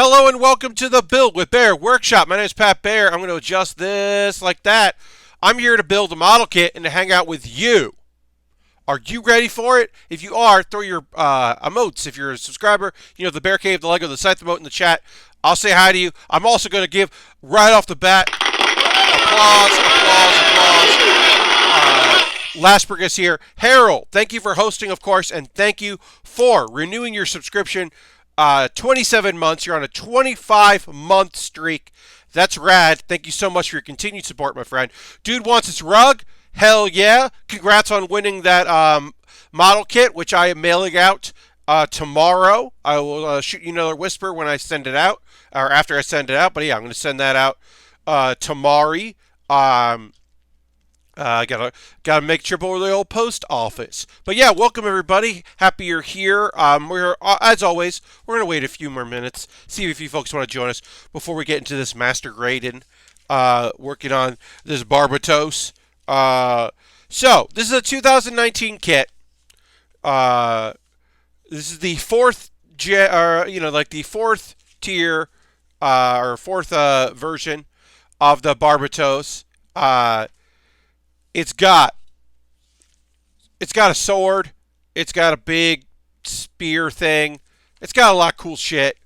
Hello and welcome to the Build with Baer workshop. My name is Pat Baer. I'm going to adjust this like that. I'm here to build a model kit and to hang out with you. Are you ready for it? If you are, throw your emotes. If you're a subscriber, you know, the Bear Cave, the Lego, the Scythe emote in the chat. I'll say hi to you. I'm also going to give, right off the bat, applause. Laspergus here. Harold, thank you for hosting, of course, and thank you for renewing your subscription. 27 months. You're on a 25-month streak. That's rad. Thank you so much for your continued support, my friend. Dude wants his rug. Hell yeah. Congrats on winning that model kit, which I am mailing out tomorrow. I will shoot you another whisper when I send it out, or after I send it out. But yeah, I'm going to send that out tomorrow. Gotta make a trip over to the old post office. But yeah, welcome everybody. Happy you're here. We're as always, we're gonna wait a few more minutes, see if you folks want to join us before we get into this master grading. Working on this Barbatos. So this is a 2019 kit. This is the fourth, the fourth tier, or fourth version of the Barbatos. It's got a sword. It's got a big spear thing. It's got a lot of cool shit.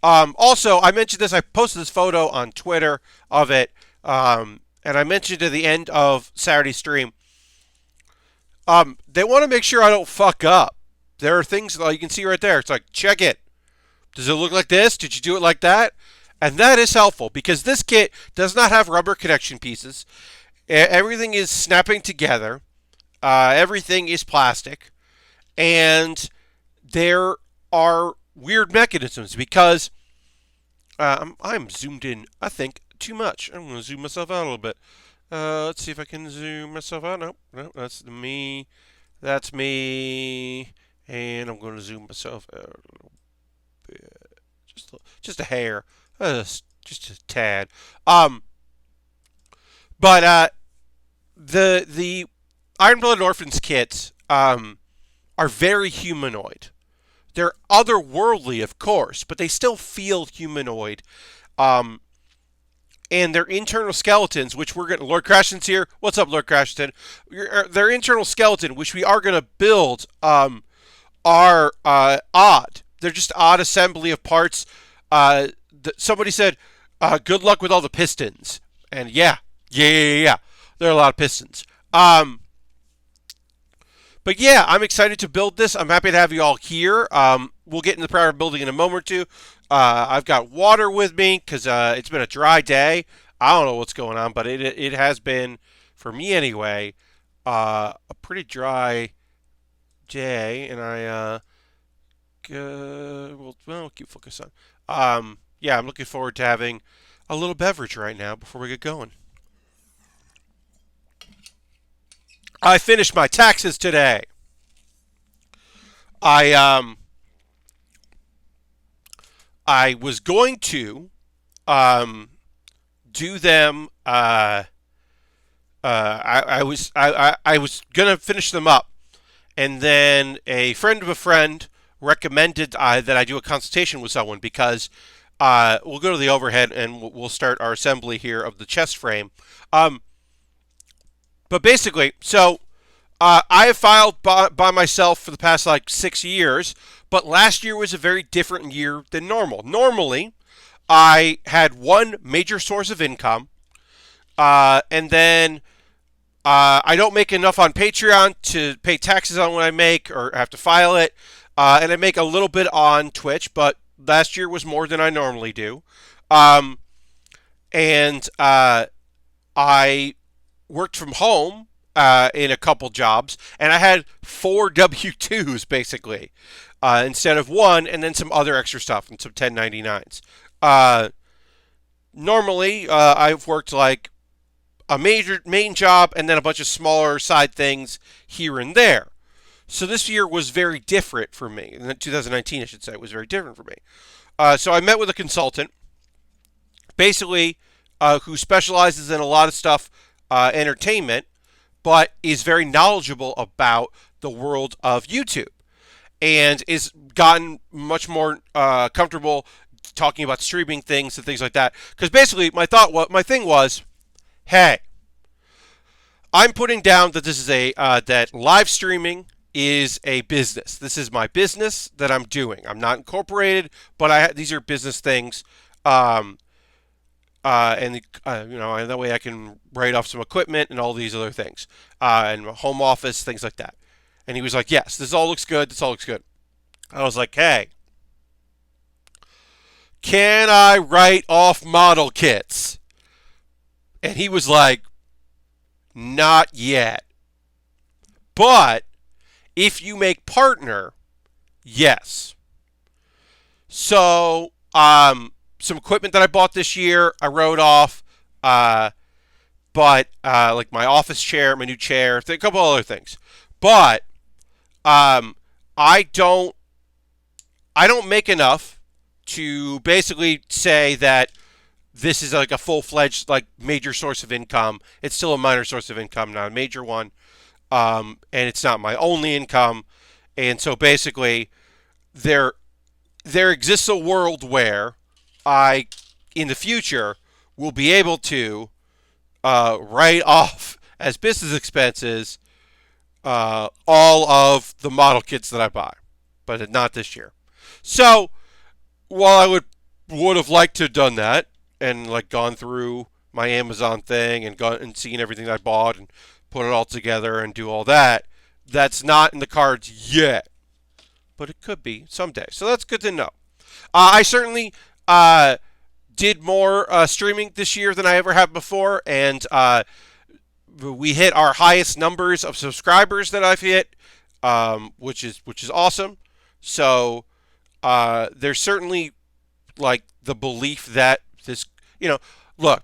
Also, I mentioned this. I posted this photo on Twitter of it, and I mentioned at the end of Saturday's stream. They want to make sure I don't fuck up. There are things like you can see right there. It's like, check it. Does it look like this? Did you do it like that? And that is helpful because this kit does not have rubber connection pieces. Everything is snapping together. Everything is plastic. And there are weird mechanisms because I'm zoomed in, I think, too much. I'm going to zoom myself out a little bit. Let's see if I can zoom myself out. Nope, that's me. That's me. And I'm going to zoom myself out a little bit. Just a hair. Just a tad. But the Iron Blooded Orphans kits are very humanoid. They're otherworldly, of course, but they still feel humanoid. And their internal skeletons, which we're going to... Lord Crashton's here. What's up, Lord Crashton? Their internal skeleton, which we are going to build, are odd. They're just odd assembly of parts. Somebody said, good luck with all the pistons. And yeah. There are a lot of pistons. But yeah, I'm excited to build this. I'm happy to have you all here. We'll get into the prior building in a moment or two. I've got water with me because it's been a dry day. I don't know what's going on, but it has been, for me anyway, a pretty dry day. And we'll keep focus on. Yeah, I'm looking forward to having a little beverage right now before we get going. I finished my taxes today. I was going to do them. I was gonna finish them up, and then a friend of a friend recommended that I do a consultation with someone because we'll go to the overhead and we'll start our assembly here of the chest frame. But basically, so I have filed by myself for the past like 6 years, but last year was a very different year than normal. Normally, I had one major source of income, and then I don't make enough on Patreon to pay taxes on what I make or have to file it, and I make a little bit on Twitch, but last year was more than I normally do. And I worked from home in a couple jobs, and I had 4 W-2s basically instead of 1, and then some other extra stuff and some 1099s. Normally, I've worked like a main job and then a bunch of smaller side things here and there. So this year was very different for me. 2019, I should say, was very different for me. So I met with a consultant, basically, who specializes in a lot of stuff entertainment, but is very knowledgeable about the world of YouTube and is gotten much more comfortable talking about streaming things and things like that. Because basically, my thing was, hey, I'm putting down that this is that live streaming is a business. This is my business that I'm doing. I'm not incorporated, but these are business things. And that way I can write off some equipment and all these other things, and home office things like that. And he was like, "Yes, this all looks good. This all looks good." I was like, "Hey, can I write off model kits?" And he was like, "Not yet. But if you make partner, yes." So, some equipment that I bought this year, I wrote off. But like my office chair, my new chair, a couple other things. But I don't make enough to basically say that this is like a full-fledged like major source of income. It's still a minor source of income, not a major one. And it's not my only income. And so basically there exists a world where I in the future will be able to write off as business expenses all of the model kits that I buy, but not this year. So while I would have liked to have done that and like gone through my Amazon thing and gone and seen everything I bought and put it all together and do all that, that's not in the cards yet, but it could be someday. So that's good to know. I certainly did more streaming this year than I ever have before, and we hit our highest numbers of subscribers that I've hit, which is awesome. So there's certainly like the belief that this, look,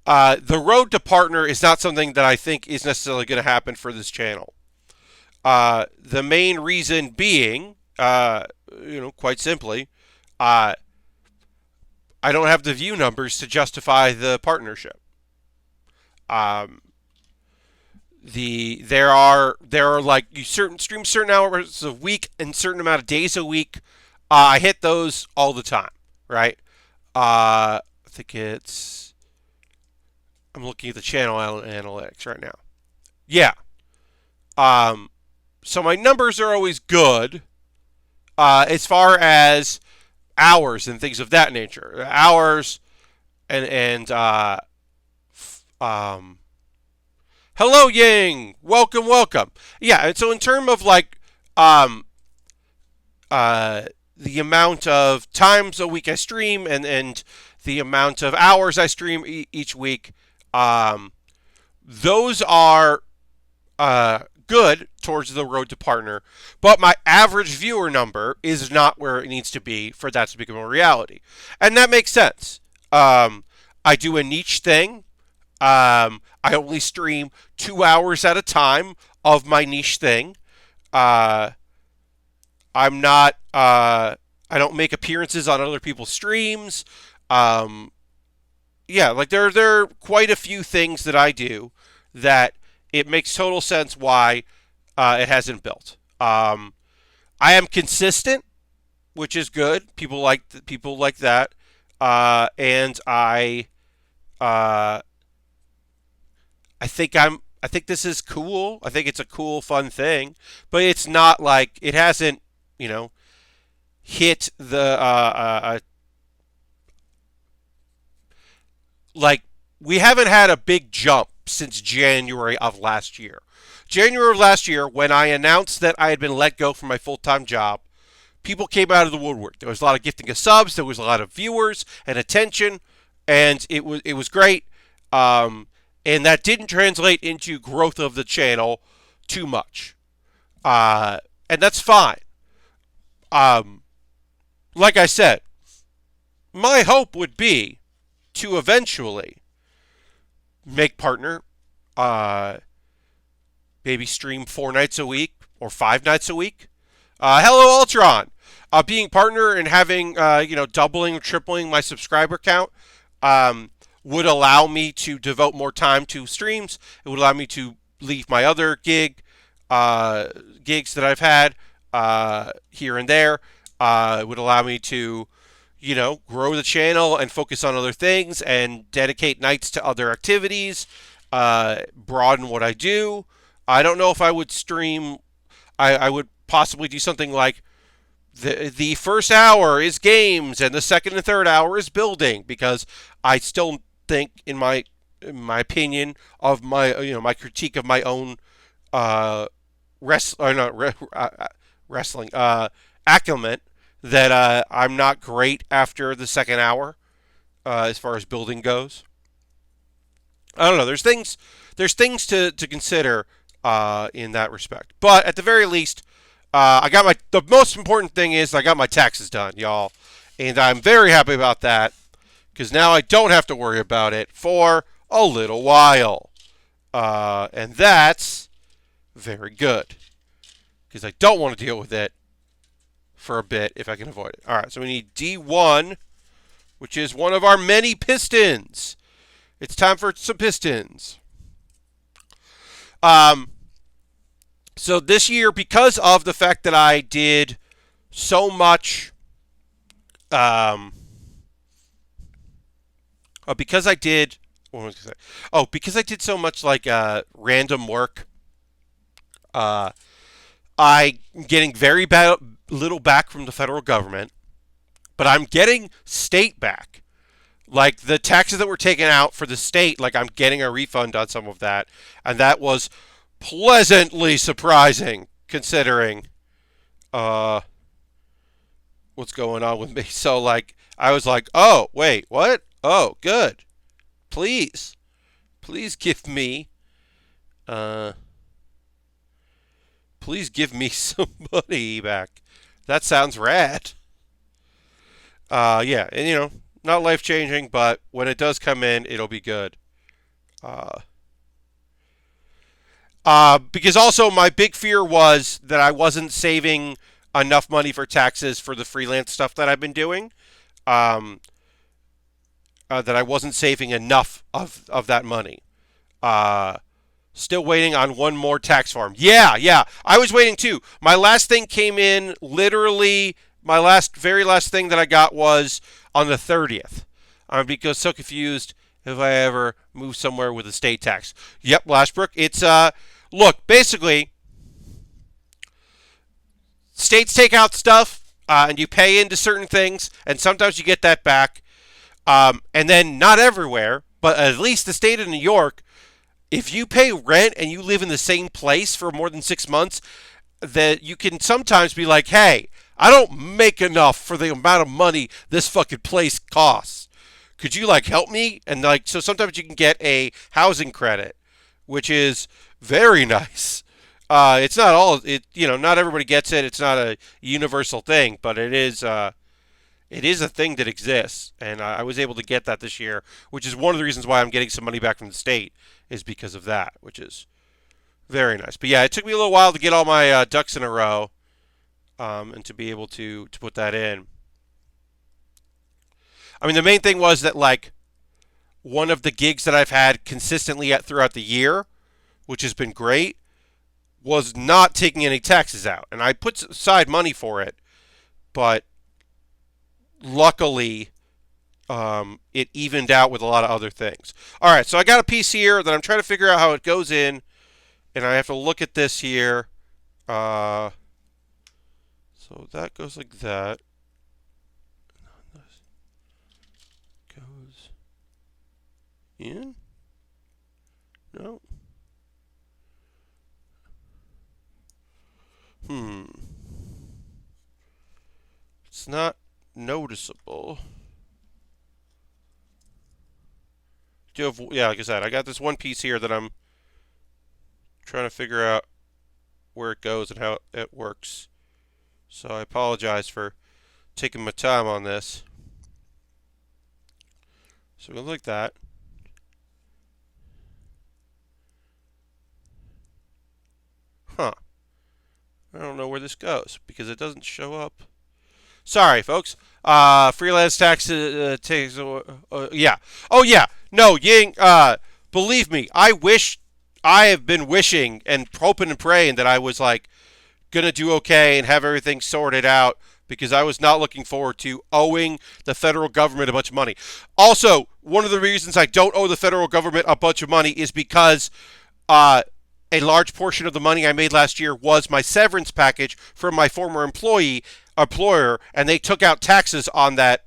the road to partner is not something that I think is necessarily going to happen for this channel. The main reason being, quite simply, I don't have the view numbers to justify the partnership. There are like you stream certain hours a week and certain amount of days a week. I hit those all the time, right? I think I'm looking at the channel analytics right now. Yeah. So my numbers are always good. As far as hours and things of that nature, hours and hello Ying, welcome. Yeah, and so in terms of like the amount of times a week I stream and the amount of hours I stream each week, those are good towards the road to partner, but my average viewer number is not where it needs to be for that to become a reality. And that makes sense. I do a niche thing. I only stream 2 hours at a time of my niche thing. I'm not, I don't make appearances on other people's streams. Yeah, like there are quite a few things that I do that it makes total sense why it hasn't built. I am consistent, which is good. People like that, and I think this is cool. I think it's a cool, fun thing, but it's not like it hasn't, hit the like we haven't had a big jump since January of last year. January of last year, when I announced that I had been let go from my full-time job, people came out of the woodwork. There was a lot of gifting of subs. There was a lot of viewers and attention, and it was great. And that didn't translate into growth of the channel too much, and that's fine. Like I said, my hope would be to eventually make partner, maybe stream 4 nights a week or 5 nights a week. Hello, Ultron. Being partner and having, doubling or tripling my subscriber count would allow me to devote more time to streams. It would allow me to leave my other gigs that I've had here and there It would allow me to, grow the channel and focus on other things and dedicate nights to other activities, broaden what I do. I don't know if I would stream. I would possibly do something like the first hour is games and the second and third hour is building, because I still think, in my opinion, of my my critique of my own wrestling acclimate, that I'm not great after the second hour as far as building goes. I don't know. There's things to consider in that respect. But at the very least, I got the most important thing is I got my taxes done, y'all, and I'm very happy about that, because now I don't have to worry about it for a little while, and that's very good, because I don't want to deal with it for a bit if I can avoid it. All right, so we need D1, which is one of our many pistons. It's time for some pistons. So this year, because of the fact that I did so much, because I did, what was I going to say? Oh, because I did so much like random work, I'm getting very little back from the federal government, but I'm getting state back. Like the taxes that were taken out for the state, like I'm getting a refund on some of that, and that was pleasantly surprising considering what's going on with me. So like I was like, "Oh, wait, what? Oh, good. Please. Please give me uh please give me some money back. That sounds rad." Yeah, and not life-changing, but when it does come in, it'll be good. Uh because also my big fear was that I wasn't saving enough money for taxes for the freelance stuff that I've been doing. Um, that I wasn't saving enough of that money. Uh, Still waiting on one more tax form. Yeah, I was waiting too. My last thing came in literally. My very last thing that I got was on the 30th. I'm because so confused if I ever move somewhere with a state tax. Yep, Lashbrook. It's look, basically, states take out stuff, and you pay into certain things, and sometimes you get that back. And then not everywhere, but at least the state of New York, if you pay rent and you live in the same place for more than 6 months, that you can sometimes be like, hey, I don't make enough for the amount of money this fucking place costs. Could you like help me? And like, so sometimes you can get a housing credit, which is very nice. It's not all not everybody gets it. It's not a universal thing, but it is a thing that exists, and I was able to get that this year, which is one of the reasons why I'm getting some money back from the state, is because of that, which is very nice. But yeah, it took me a little while to get all my ducks in a row, and to be able to put that in. I mean, the main thing was that like one of the gigs that I've had consistently throughout the year, which has been great, was not taking any taxes out, and I put aside money for it, but luckily, it evened out with a lot of other things. All right, so I got a piece here that I'm trying to figure out how it goes in, and I have to look at this here. So that goes like that. Goes in? No. It's not noticeable. Yeah, like I said, I got this one piece here that I'm trying to figure out where it goes and how it works. So I apologize for taking my time on this. So it goes like that. Huh. I don't know where this goes because it doesn't show up. Sorry, folks. Freelance tax takes. Yeah. Oh yeah. No, Ying. Believe me, I have been wishing and hoping and praying that I was like gonna do okay and have everything sorted out because I was not looking forward to owing the federal government a bunch of money. Also, one of the reasons I don't owe the federal government a bunch of money is because a large portion of the money I made last year was my severance package from my former employer, and they took out taxes on that,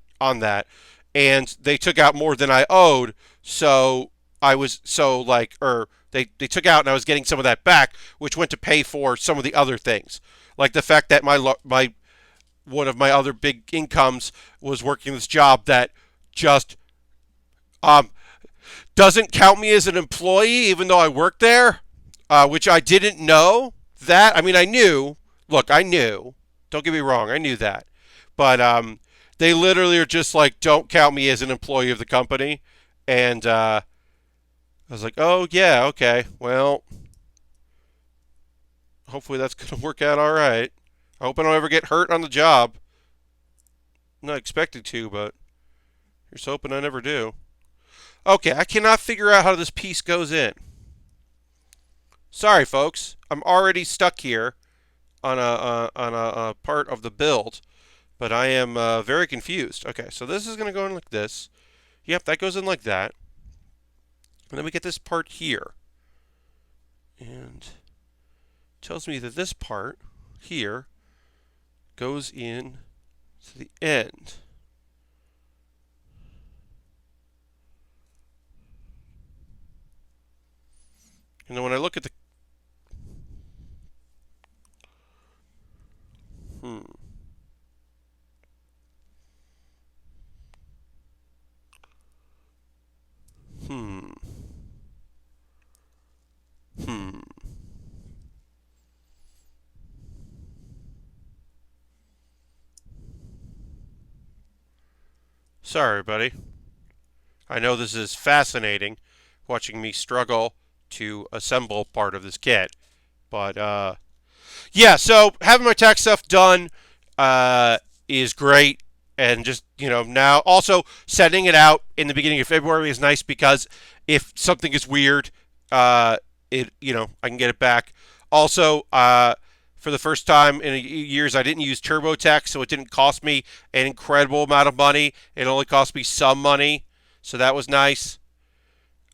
and they took out more than I owed. So I was they took out, and I was getting some of that back, which went to pay for some of the other things, like the fact that my one of my other big incomes was working this job that just doesn't count me as an employee, even though I work there, which I didn't know that. I mean, I knew. Look, I knew. Don't get me wrong, I knew that. But they literally are just like, don't count me as an employee of the company. And I was like, oh, yeah, okay. Well, hopefully that's going to work out all right. I hope I don't ever get hurt on the job. I'm not expected to, but here's hoping I never do. Okay, I cannot figure out how this piece goes in. Sorry, folks. I'm already stuck here on a part of the build, but I am very confused. Okay, so this is going to go in like this. Yep, that goes in like that. And then we get this part here. And it tells me that this part here goes in to the end. And then when I look at the Sorry, buddy. I know this is fascinating, watching me struggle to assemble part of this kit. But, yeah, so having my tax stuff done is great. And just, now also setting it out in the beginning of February is nice because if something is weird, I can get it back. Also, for the first time in years, I didn't use TurboTax, so it didn't cost me an incredible amount of money. It only cost me some money, so that was nice.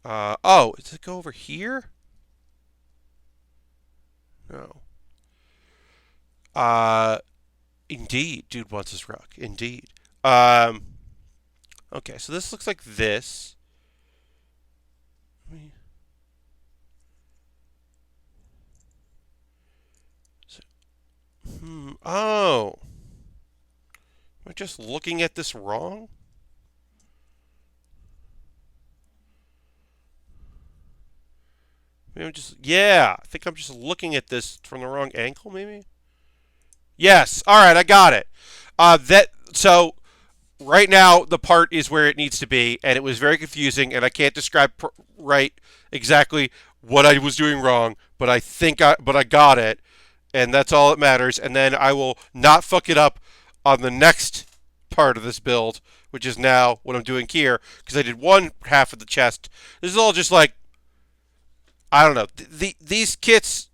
Does it go over here? No. Indeed, dude wants his rug. Indeed. Okay, so this looks like this. Oh. Am I just looking at this wrong? Maybe I think I'm just looking at this from the wrong angle, maybe? Yes. All right, I got it. So right now the part is where it needs to be, and it was very confusing, and I can't describe right exactly what I was doing wrong, but I got it, and that's all that matters. And then I will not fuck it up on the next part of this build, which is now what I'm doing here, because I did one half of the chest. This is all just like, I don't know. These kits,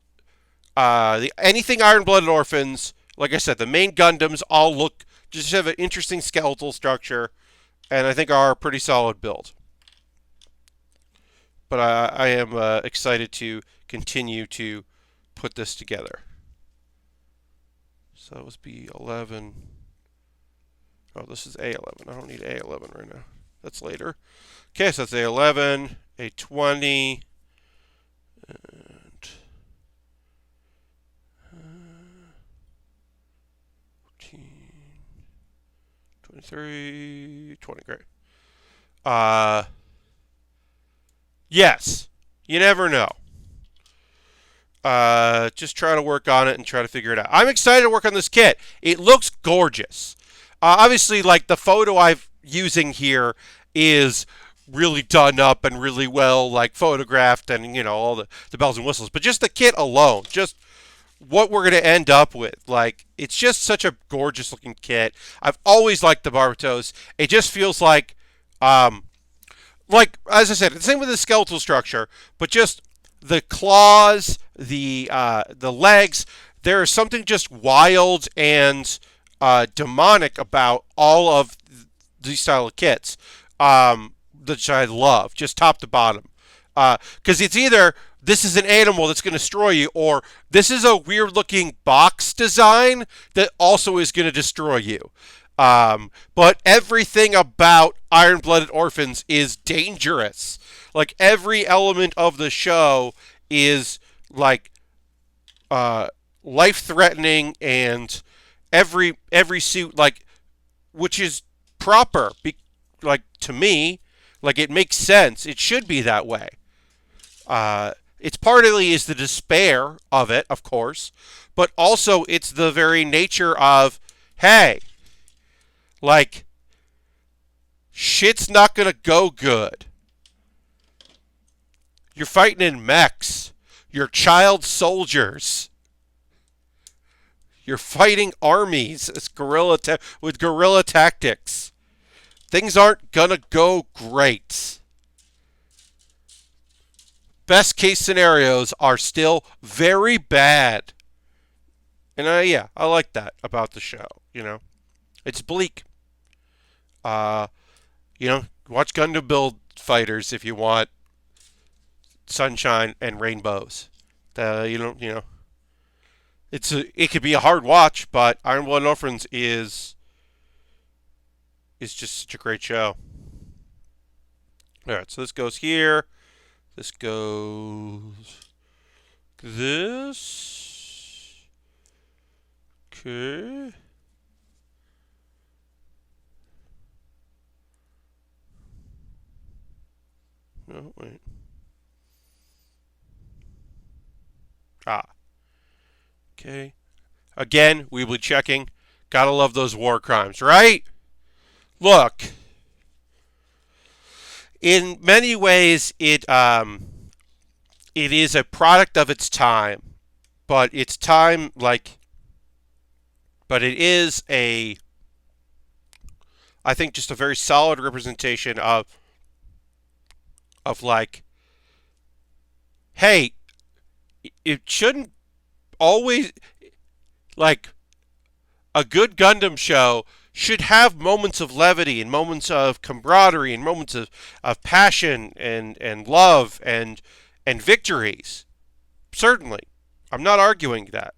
anything Iron-Blooded Orphans, like I said, the main Gundams all just have an interesting skeletal structure, and I think are a pretty solid build. But I am excited to continue to put this together. So that was B11. Oh, this is A11. I don't need A11 right now. That's later. Okay, so that's A11, A20, and 14, 23, 20. Great. Yes. You never know. Just try to work on it and try to figure it out. I'm excited to work on this kit. It looks gorgeous. Obviously, like the photo I'm using here is really done up and really well, like photographed, and all the bells and whistles. But just the kit alone, just what we're going to end up with, like, it's just such a gorgeous looking kit. I've always liked the Barbatos. It just feels like as I said, the same with the skeletal structure, but just the claws, the legs. There is something just wild and demonic about all of these style of kits, which I love, just top to bottom. Because it's either this is an animal that's going to destroy you, or this is a weird looking box design that also is going to destroy you. But everything about Iron Blooded Orphans is dangerous. Like every element of the show is like life threatening, and every suit, like, which is proper. Like, to me, like, it makes sense. It should be that way. It's partly is the despair of it, of course, but also it's the very nature of, hey, like, shit's not gonna go good. You're fighting in mechs. You're child soldiers. You're fighting armies with guerrilla tactics. Things aren't gonna go great. Best case scenarios are still very bad. And yeah, I like that about the show, you know. It's bleak. You know, watch Gundam Build Fighters if you want sunshine and rainbows. You know, it could be a hard watch, but Iron Blood Orphans is just such a great show. All right, so this goes here. This goes this. Okay. No, wait. Okay. Again, we will be checking. Gotta love those war crimes, right? Look. In many ways, it is a product of its time, but its time, like, but it is I think, just a very solid representation of like, hey, it shouldn't always, like, a good Gundam show should have moments of levity and moments of camaraderie and moments of passion and love and victories. Certainly. I'm not arguing that.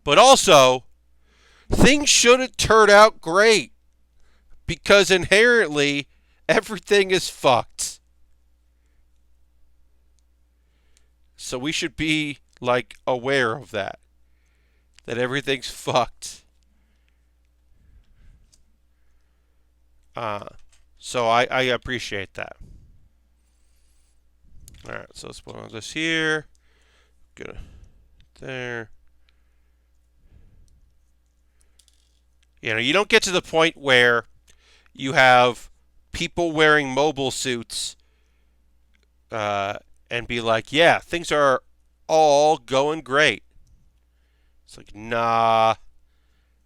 But also, things shouldn't turn out great, because inherently everything is fucked. So we should be, like, aware of that everything's fucked. So I appreciate that. Alright, so let's put on this here. Go there. You know, you don't get to the point where you have people wearing mobile suits and be like, yeah, things are all going great. It's like, nah,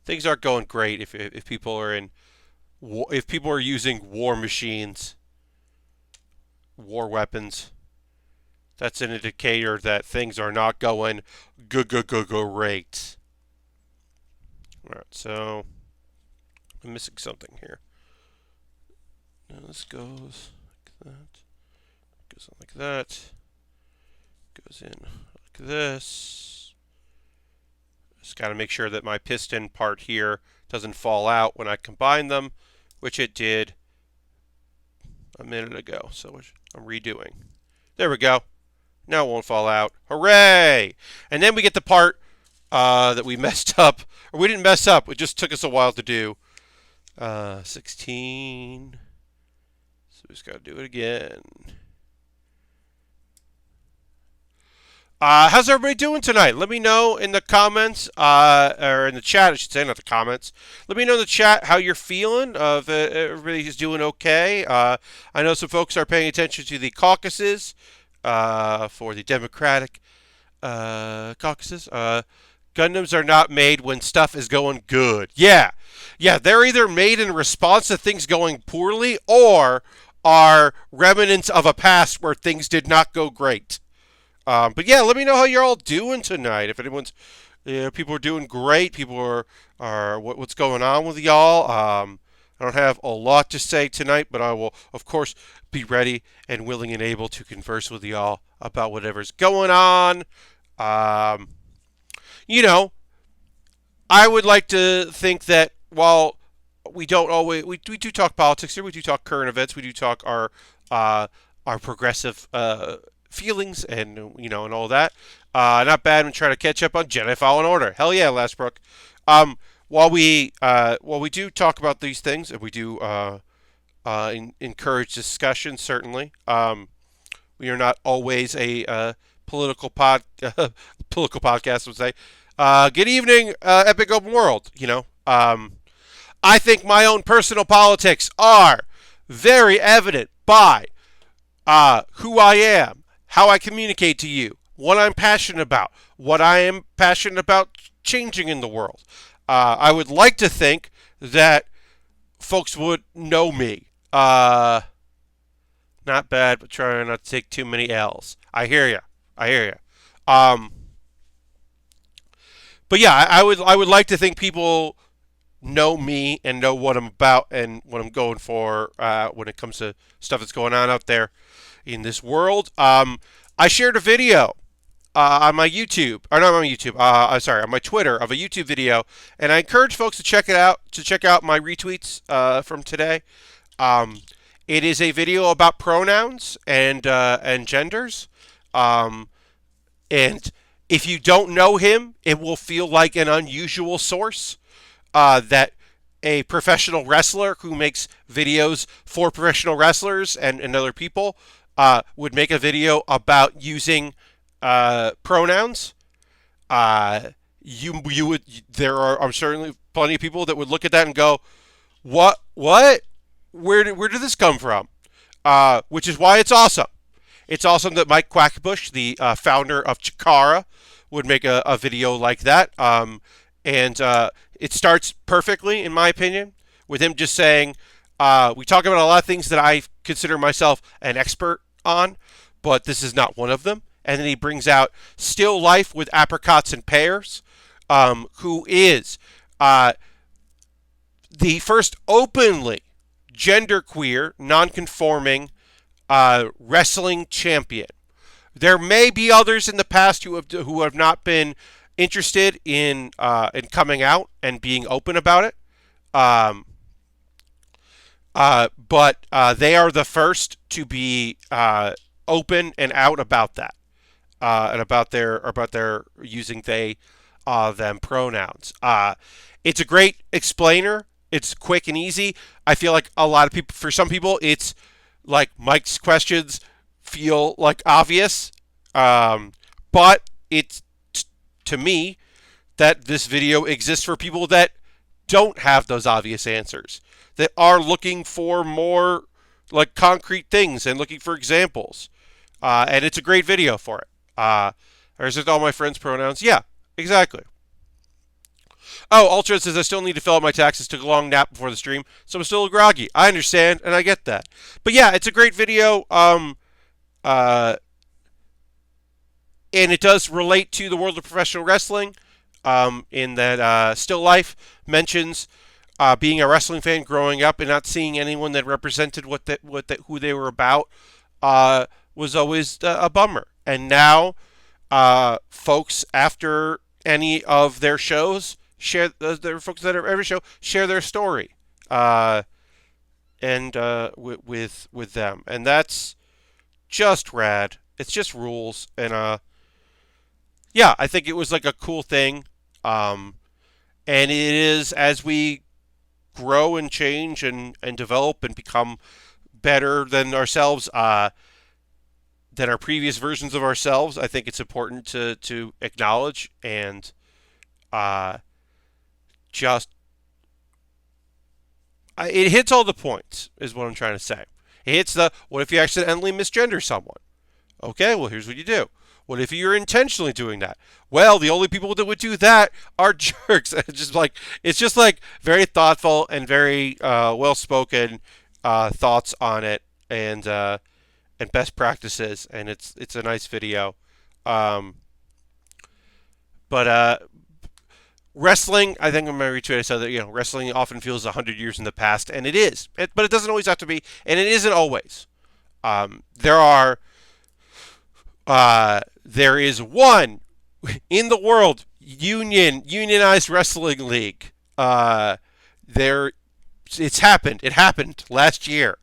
things aren't going great if people are if people are using war machines, war weapons. That's an indicator that things are not going great. Alright, so I'm missing something here. Now this goes like that. Goes on like that. Goes in like this. Just got to make sure that my piston part here doesn't fall out when I combine them, which it did a minute ago. So I'm redoing. There we go. Now it won't fall out. Hooray! And then we get the part that we messed up. Or we didn't mess up. It just took us a while to do. 16. So we just got to do it again. How's everybody doing tonight? Let me know in the comments, or in the chat, I should say, not the comments. Let me know in the chat how you're feeling, if everybody's doing okay. I know some folks are paying attention to the caucuses, for the Democratic caucuses. Gundams are not made when stuff is going good. Yeah, they're either made in response to things going poorly, or are remnants of a past where things did not go great. But yeah, let me know how you're all doing tonight. If anyone's People are doing great. People are what's going on with y'all. I don't have a lot to say tonight, but I will, of course, be ready and willing and able to converse with y'all about whatever's going on. Um, you know, I would like to think that while we don't always we do talk politics here, we do talk current events, we do talk uh, our progressive feelings and and all that. Not bad when trying to catch up on Jedi Fallen Order. Hell yeah, Lastbrook. While we do talk about these things and we do encourage discussion, certainly. We are not always a political political podcast. Would say, "Good evening, Epic Open World." I think my own personal politics are very evident by who I am, how I communicate to you, what I'm passionate about, what I am passionate about changing in the world. I would like to think that folks would know me. Not bad, but trying not to take too many L's. I hear you. I hear you. But yeah, I would like to think people know me and know what I'm about and what I'm going for when it comes to stuff that's going on out there in this world. I shared a video on my YouTube, or not on my YouTube. Sorry, on my Twitter of a YouTube video, and I encourage folks to check it out. To check out my retweets from today. Um, it is a video about pronouns and genders. Um, and if you don't know him, it will feel like an unusual source. That a professional wrestler who makes videos for professional wrestlers and other people would make a video about using pronouns. You would there are I'm certainly plenty of people that would look at that and go, what where did this come from? Which is why it's awesome. It's awesome that Mike Quackenbush, the founder of Chikara, would make a video like that. And it starts perfectly, in my opinion, with him just saying, we talk about a lot of things that I consider myself an expert on, but this is not one of them. And then he brings out Still Life with Apricots and Pears, who is the first openly genderqueer, non-conforming wrestling champion. There may be others in the past who have not been interested in coming out and being open about it. Um, but they are the first to be open and out about that, and about their using they them pronouns. It's a great explainer. It's quick and easy. I feel like a lot of people, for some people, it's like Mike's questions feel like obvious, but it's to me that this video exists for people that don't have those obvious answers, that are looking for more like concrete things and looking for examples. And it's a great video for it. Or is it all my friends' pronouns? Yeah, exactly. Oh, Ultra says I still need to fill out my taxes. Took a long nap before the stream, so I'm still groggy. I understand, and I get that. But yeah, it's a great video. Uh, and it does relate to the world of professional wrestling. In that Still Life mentions being a wrestling fan growing up and not seeing anyone that represented who they were about was always a bummer. And now, folks after any of their shows their folks that are every show share their story, and with them, and that's just rad. It's just rules, and yeah, I think it was like a cool thing. And it is as we grow and change and develop and become better than ourselves, than our previous versions of ourselves. I think it's important to acknowledge and just it hits all the points is what I'm trying to say. It hits the what if you accidentally misgender someone? Okay, well here's what you do. What if you're intentionally doing that? Well, the only people that would do that are jerks. It's just like very thoughtful and very well spoken thoughts on it and best practices, and it's a nice video. But wrestling, I think I'm going to retweet. I said that wrestling often feels 100 years in the past, and it is, but it doesn't always have to be, and it isn't always. There are there is one in the world unionized wrestling league. There, it's happened. It happened last year.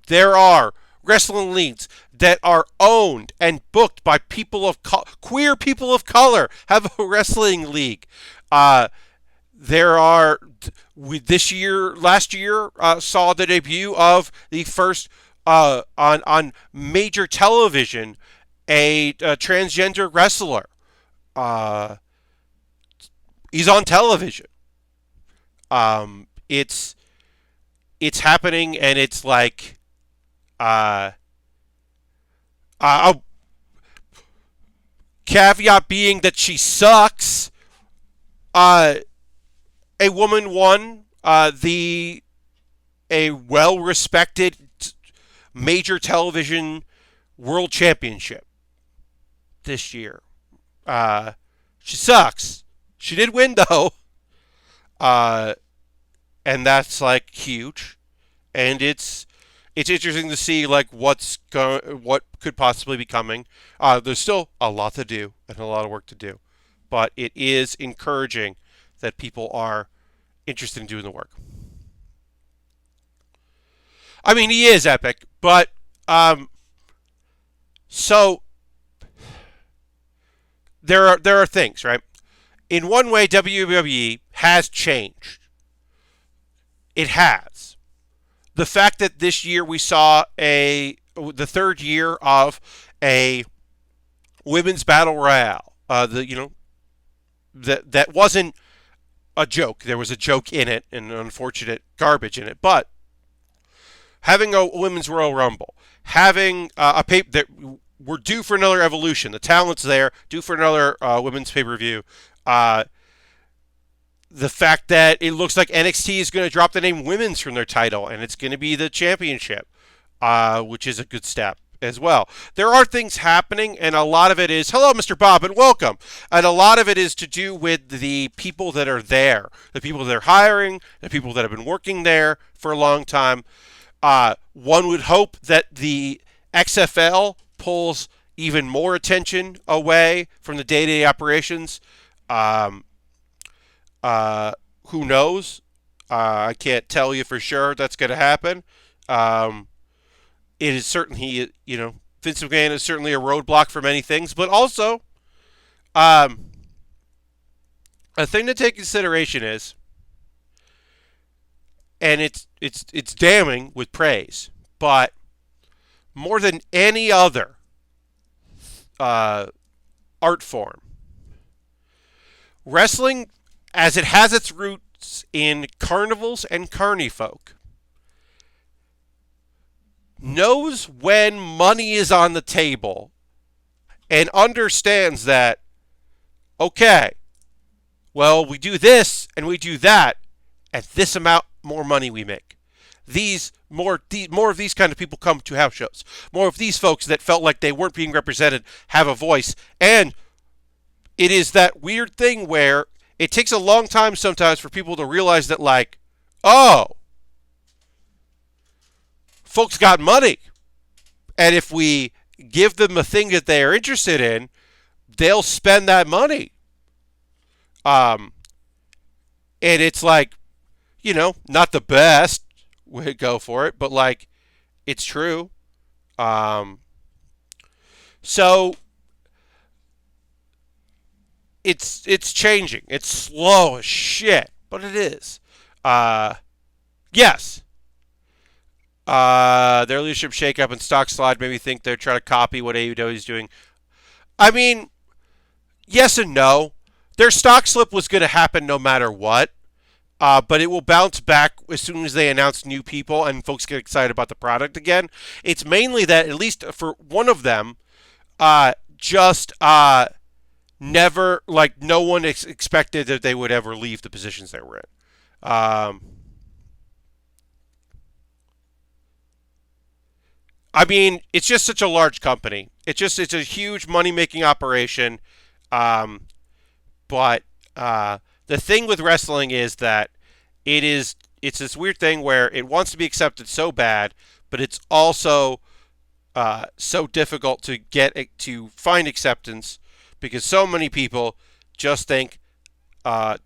There are wrestling leagues that are owned and booked by queer people of color. Have a wrestling league. There are last year saw the debut of the first on major television a transgender wrestler. Uh, he's on television. It's happening, and it's like uh, uh, caveat being that she sucks. A woman won the a well-respected major television world championship this year. She sucks. She did win though, uh, and that's like huge. And it's interesting to see like what could possibly be coming. There's still a lot to do and a lot of work to do, but it is encouraging that people are interested in doing the work. I mean, he is epic, but so there are things, right? In one way, WWE has changed. It has. The fact that this year we saw the third year of a women's battle royale. That wasn't a joke. There was a joke in it and unfortunate garbage in it, but having a women's Royal Rumble, having a paper that we're due for another evolution. The talent's there, due for another women's pay-per-view. The fact that it looks like NXT is going to drop the name women's from their title, and it's going to be the championship, which is a good step as well. There are things happening, and a lot of it is, hello, Mr. Bob, and welcome. And a lot of it is to do with the people that are there, the people that they're hiring, the people that have been working there for a long time. One would hope that the XFL pulls even more attention away from the day-to-day operations. Who knows? I can't tell you for sure that's going to happen. It is certainly, Vince McMahon is certainly a roadblock for many things, but also, a thing to take consideration is, and it's damning with praise, but more than any other art form, wrestling, as it has its roots in carnivals and carnifolk, knows when money is on the table and understands that, okay, well, we do this and we do that, and this amount more money we make. More of these kind of people come to house shows. More of these folks that felt like they weren't being represented have a voice. And it is that weird thing where it takes a long time sometimes for people to realize that, like, oh, folks got money. And if we give them a thing that they are interested in, they'll spend that money. And it's like, not the best way to go for it, but like, it's true. So it's changing. It's slow as shit, but it is. Yes. Their leadership shakeup and stock slide made me think they're trying to copy what AEW is doing. I mean, yes and no. Their stock slip was going to happen no matter what. But it will bounce back as soon as they announce new people and folks get excited about the product again. It's mainly that, at least for one of them, never, like, no one expected that they would ever leave the positions they were in. I mean, it's just such a large company. It's a huge money-making operation. But the thing with wrestling is that it's this weird thing where it wants to be accepted so bad, but it's also so difficult to to find acceptance because so many people just think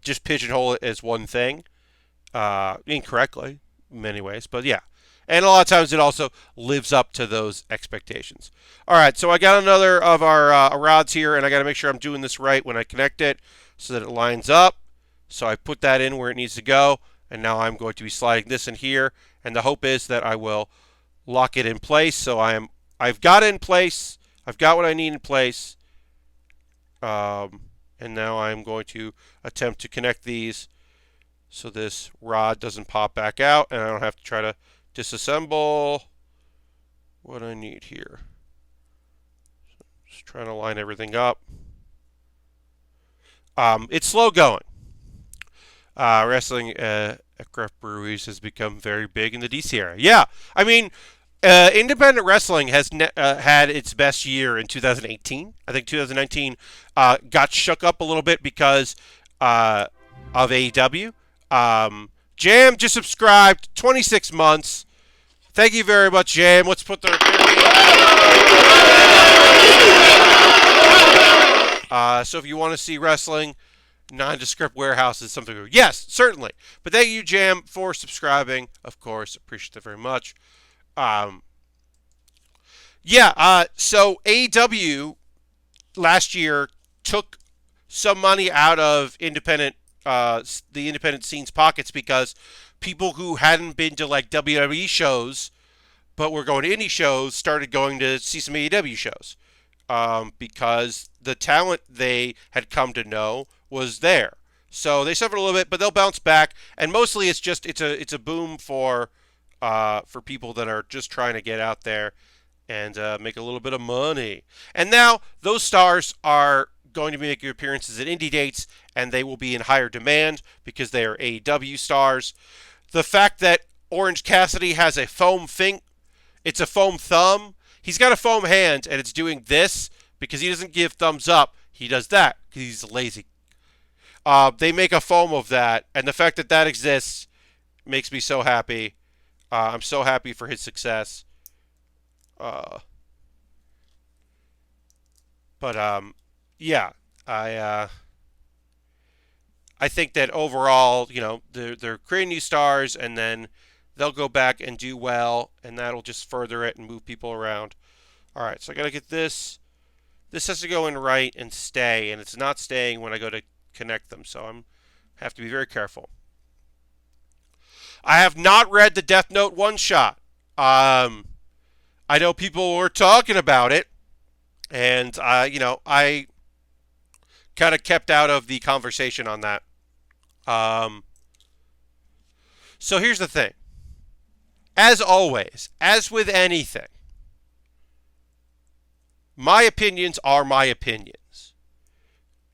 just pigeonhole it as one thing incorrectly in many ways. But yeah, and a lot of times it also lives up to those expectations. All right, so I got another of our rods here, and I got to make sure I'm doing this right when I connect it so that it lines up. So I put that in where it needs to go, and now I'm going to be sliding this in here, and the hope is that I will lock it in place. So I've got it in place. I've got what I need in place. And now I'm going to attempt to connect these so this rod doesn't pop back out, and I don't have to try to disassemble what I need here. Just trying to line everything up. It's slow going. Wrestling at craft breweries has become very big in the DC area. Yeah, I mean, independent wrestling has had its best year in 2018. I think 2019 got shook up a little bit because of AEW. Jam just subscribed, 26 months. Thank you very much, Jam. Let's put the... So if you want to see wrestling, nondescript warehouses, something... Yes, certainly. But thank you, Jam, for subscribing. Of course, appreciate it very much. So AEW last year took some money out of the independent scene's pockets because people who hadn't been to like WWE shows but were going to indie shows started going to see some AEW shows because the talent they had come to know was there. So they suffered a little bit, but they'll bounce back. And mostly it's a boom for people that are just trying to get out there and make a little bit of money. And now those stars are going to be making appearances at indie dates, and they will be in higher demand because they are AEW stars. The fact that Orange Cassidy has a foam it's a foam thumb. He's got a foam hand, and it's doing this because he doesn't give thumbs up. He does that because he's lazy. They make a foam of that, and the fact that that exists makes me so happy. I'm so happy for his success. Yeah, I think that overall, they're creating new stars, and then they'll go back and do well, and that'll just further it and move people around. All right, so I gotta get this. This has to go in right and stay, and it's not staying when I go to connect them, so I have to be very careful. I have not read the Death Note one shot. I know people were talking about it, and I kind of kept out of the conversation on that. So here's the thing. As always, as with anything, my opinions are my opinions.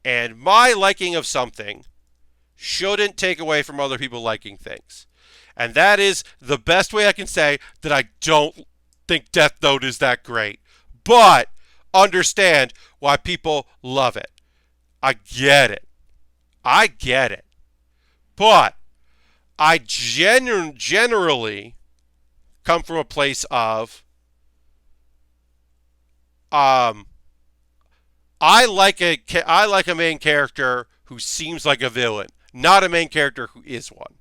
And my liking of something shouldn't take away from other people liking things. And that is the best way I can say that I don't think Death Note is that great. But understand why people love it. I get it. But I generally come from a place of I like a main character who seems like a villain, not a main character who is one.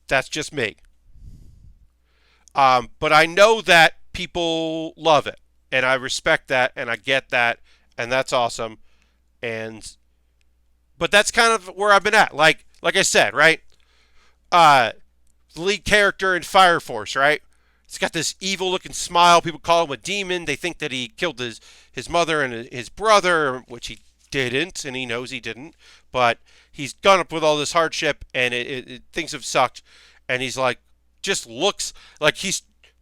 That's just me. But I know that people love it, and I respect that, and I get that, and that's awesome. But that's kind of where I've been at. Like I said, right? The lead character in Fire Force, right? He's got this evil-looking smile. People call him a demon. They think that he killed his mother and his brother, which he didn't, and he knows he didn't. But he's gone up with all this hardship, and things have sucked. And he's like, just looks like he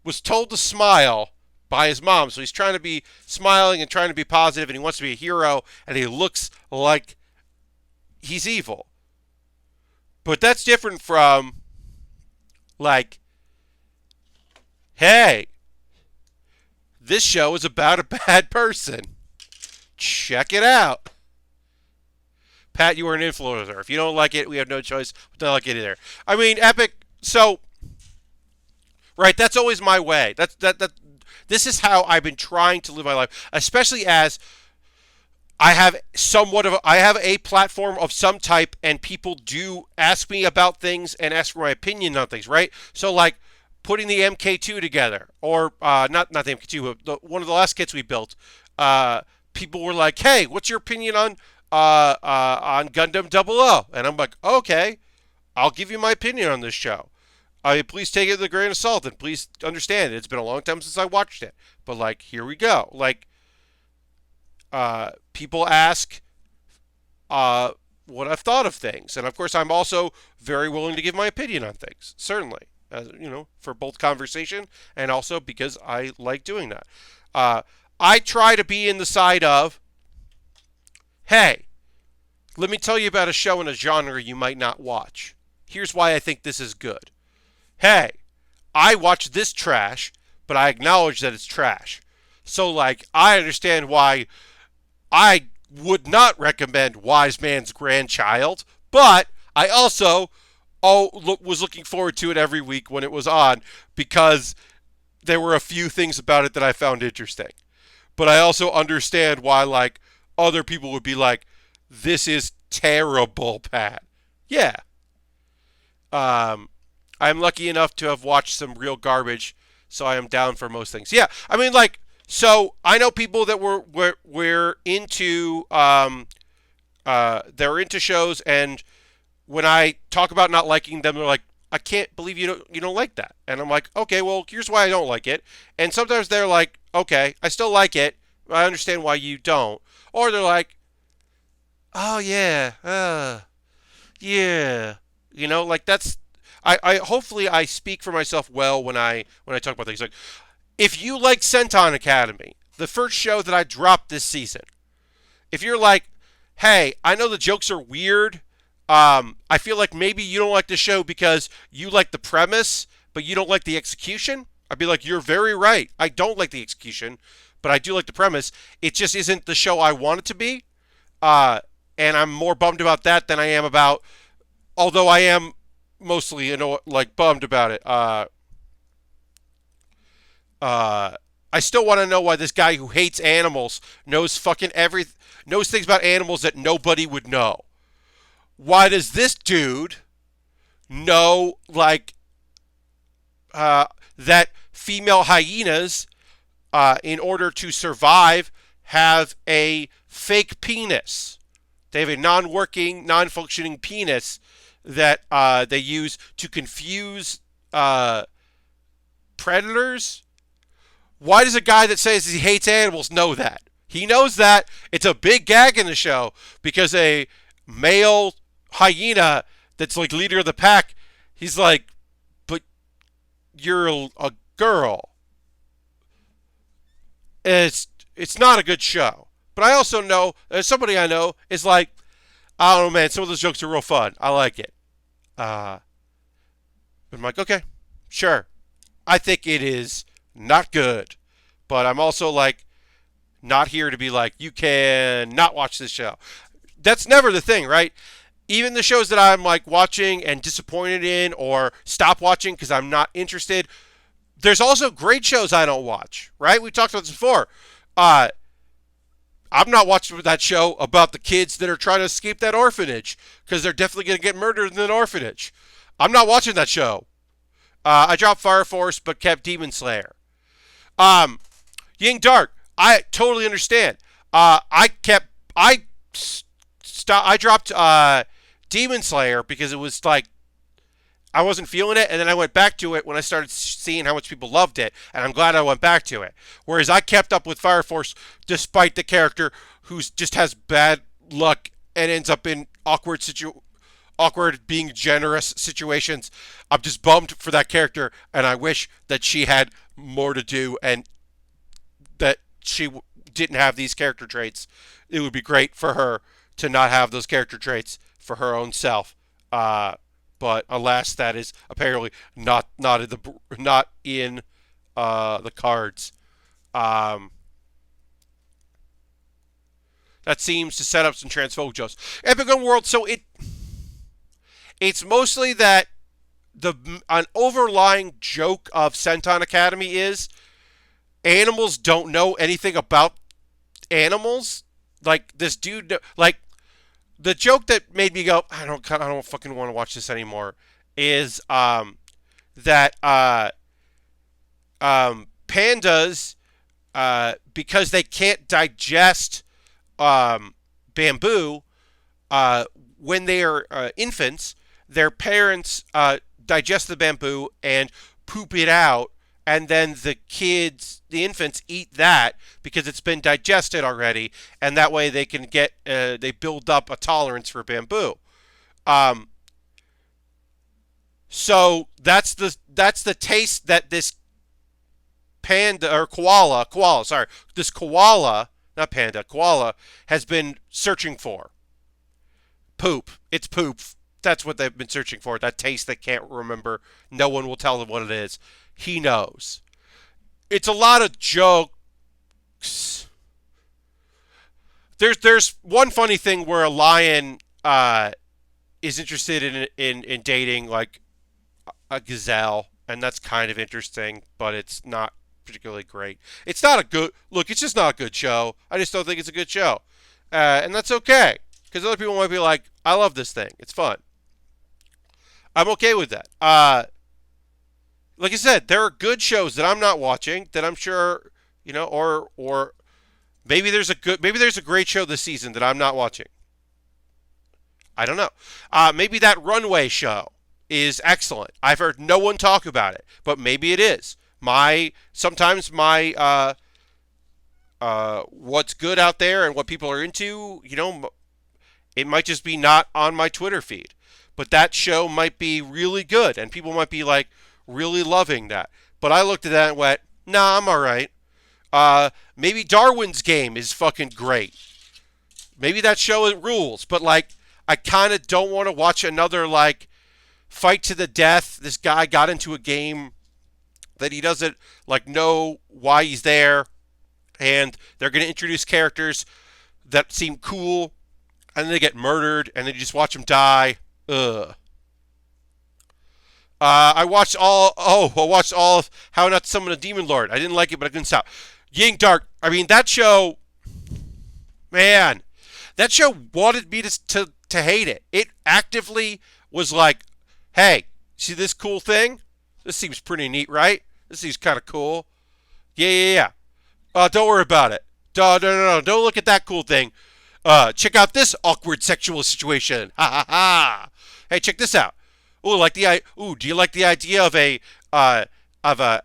was told to smile by his mom. So he's trying to be smiling and trying to be positive, and he wants to be a hero, and he looks like he's evil. But that's different from, like, hey, this show is about a bad person. Check it out. Pat, you are an influencer. If you don't like it, we have no choice but to not like it either. I mean, Epic. So, right, that's always my way. That. This is how I've been trying to live my life, especially as I have a platform of some type, and people do ask me about things and ask for my opinion on things, right? So like putting the MK2 together, or not the MK2, but one of the last kits we built. People were like, "Hey, what's your opinion on Gundam 00?" And I'm like, "Okay, I'll give you my opinion on this show. Please take it with a grain of salt, and please understand it's been a long time since I watched it. But like, here we go. Like, people ask what I've thought of things, and of course, I'm also very willing to give my opinion on things. Certainly, for both conversation and also because I like doing that. I try to be in the side of, hey, let me tell you about a show in a genre you might not watch. Here's why I think this is good. Hey, I watch this trash, but I acknowledge that it's trash. So, like, I understand why I would not recommend Wise Man's Grandchild, but I also was looking forward to it every week when it was on because there were a few things about it that I found interesting. But I also understand why, like, other people would be like, this is terrible, Pat. Yeah. I'm lucky enough to have watched some real garbage, so I am down for most things. Yeah, I mean, like, so I know people that were into they're into shows, and when I talk about not liking them, they're like, I can't believe you don't like that. And I'm like, okay, well, here's why I don't like it. And sometimes they're like, okay, I still like it. I understand why you don't. Or they're like, oh yeah, yeah, like that's. I hopefully I speak for myself well when I talk about things. Like, if you like Senton Academy, the first show that I dropped this season, if you're like, hey, I know the jokes are weird. I feel like maybe you don't like the show because you like the premise, but you don't like the execution. I'd be like, you're very right. I don't like the execution, but I do like the premise. It just isn't the show I want it to be. And I'm more bummed about that than I am about, although I am mostly, like, bummed about it. I still want to know why this guy who hates animals knows knows things about animals that nobody would know. Why does this dude know, like, that female hyenas, in order to survive, have a fake penis? They have a non-working, non-functioning penis that they use to confuse predators. Why does a guy that says he hates animals know that? He knows that. It's a big gag in the show because a male hyena that's like leader of the pack, he's like, but you're a girl. It's not a good show. But I also know, as somebody I know is like, I don't know, man, some of those jokes are real fun. I like it. But I'm like, okay, sure. I think it is not good. But I'm also like, not here to be like, you can not watch this show. That's never the thing, right? Even the shows that I'm like watching and disappointed in or stop watching because I'm not interested, there's also great shows I don't watch, right? We talked about this before. I'm not watching that show about the kids that are trying to escape that orphanage because they're definitely going to get murdered in an orphanage. I'm not watching that show. I dropped Fire Force but kept Demon Slayer. Ying Dark, I totally understand. I dropped Demon Slayer because it was like I wasn't feeling it, and then I went back to it when I started seeing how much people loved it, and I'm glad I went back to it. Whereas I kept up with Fire Force despite the character who just has bad luck and ends up in awkward being generous situations. I'm just bummed for that character, and I wish that she had more to do and that she didn't have these character traits. It would be great for her to not have those character traits for her own self. But alas, that is apparently not in the cards. that seems to set up some transphobic jokes. Epic Gun World, so it's mostly that the an overlying joke of Senton Academy is animals don't know anything about animals. Like this dude, like the joke that made me go, I don't fucking want to watch this anymore, is that pandas, because they can't digest bamboo, when they are infants, their parents digest the bamboo and poop it out, and then the infants, eat that because it's been digested already, and that way they can they build up a tolerance for bamboo. Um, so that's the taste that this panda or koala, sorry, this koala, not panda, koala has been searching for. Poop. It's poop. That's what they've been searching for. That taste they can't remember. No one will tell them what it is. He knows. It's a lot of jokes. There's one funny thing where a lion is interested in dating like a gazelle, and that's kind of interesting, but it's not particularly great. It's not a good look. It's just not a good show. I just don't think it's a good show, and that's okay because other people might be like, "I love this thing. It's fun." I'm okay with that. Like I said, there are good shows that I'm not watching that I'm sure or maybe there's a great show this season that I'm not watching. I don't know. Maybe that Runway show is excellent. I've heard no one talk about it, but maybe it is. Sometimes my what's good out there and what people are into, it might just be not on my Twitter feed. But that show might be really good, and people might be like really loving that. But I looked at that and went, "Nah, I'm all right." Maybe Darwin's Game is fucking great. Maybe that show rules, but like I kind of don't want to watch another like fight to the death. This guy got into a game that he doesn't like know why he's there, and they're going to introduce characters that seem cool, and then they get murdered, and then you just watch them die. Ugh. I watched all. Oh, I watched all of How Not to Summon a Demon Lord. I didn't like it, but I couldn't stop. Ying Dark. I mean, that show. Man, that show wanted me to hate it. It actively was like, "Hey, see this cool thing? This seems pretty neat, right? This seems kind of cool. Yeah. Don't worry about it. No. Don't look at that cool thing. Check out this awkward sexual situation. Ha ha ha. Hey, check this out. Do you like the idea of a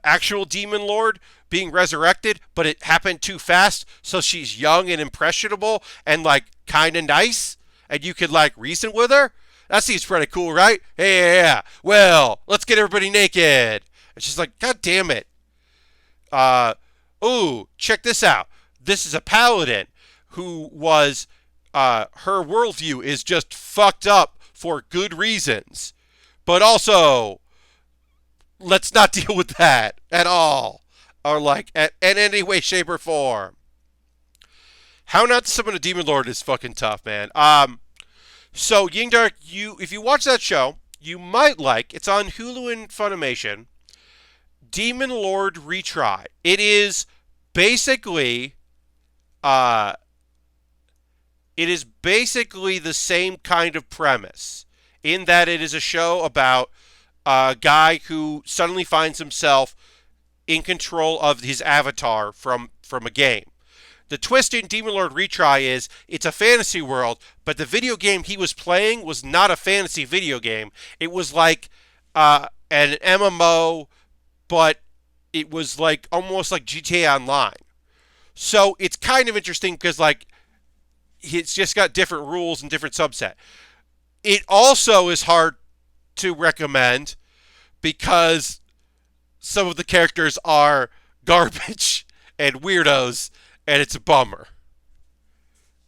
actual demon lord being resurrected, but it happened too fast, so she's young and impressionable and like kind of nice, and you could like reason with her? That seems pretty cool, right? Hey, yeah. Well, let's get everybody naked." And she's like, "God damn it. Check this out. This is a paladin who was, her worldview is just fucked up for good reasons. But also, let's not deal with that at all. Or like, in any way, shape, or form." How Not to Summon a Demon Lord is fucking tough, man. So, Ying Dark, if you watch that show, you might like, it's on Hulu and Funimation, Demon Lord Retry. It is basically the same kind of premise in that it is a show about a guy who suddenly finds himself in control of his avatar from a game. The twist in Demon Lord Retry is it's a fantasy world, but the video game he was playing was not a fantasy video game. It was like an MMO, but it was like almost like GTA Online. So it's kind of interesting because like it's just got different rules and different subset. It also is hard to recommend because some of the characters are garbage and weirdos, and it's a bummer.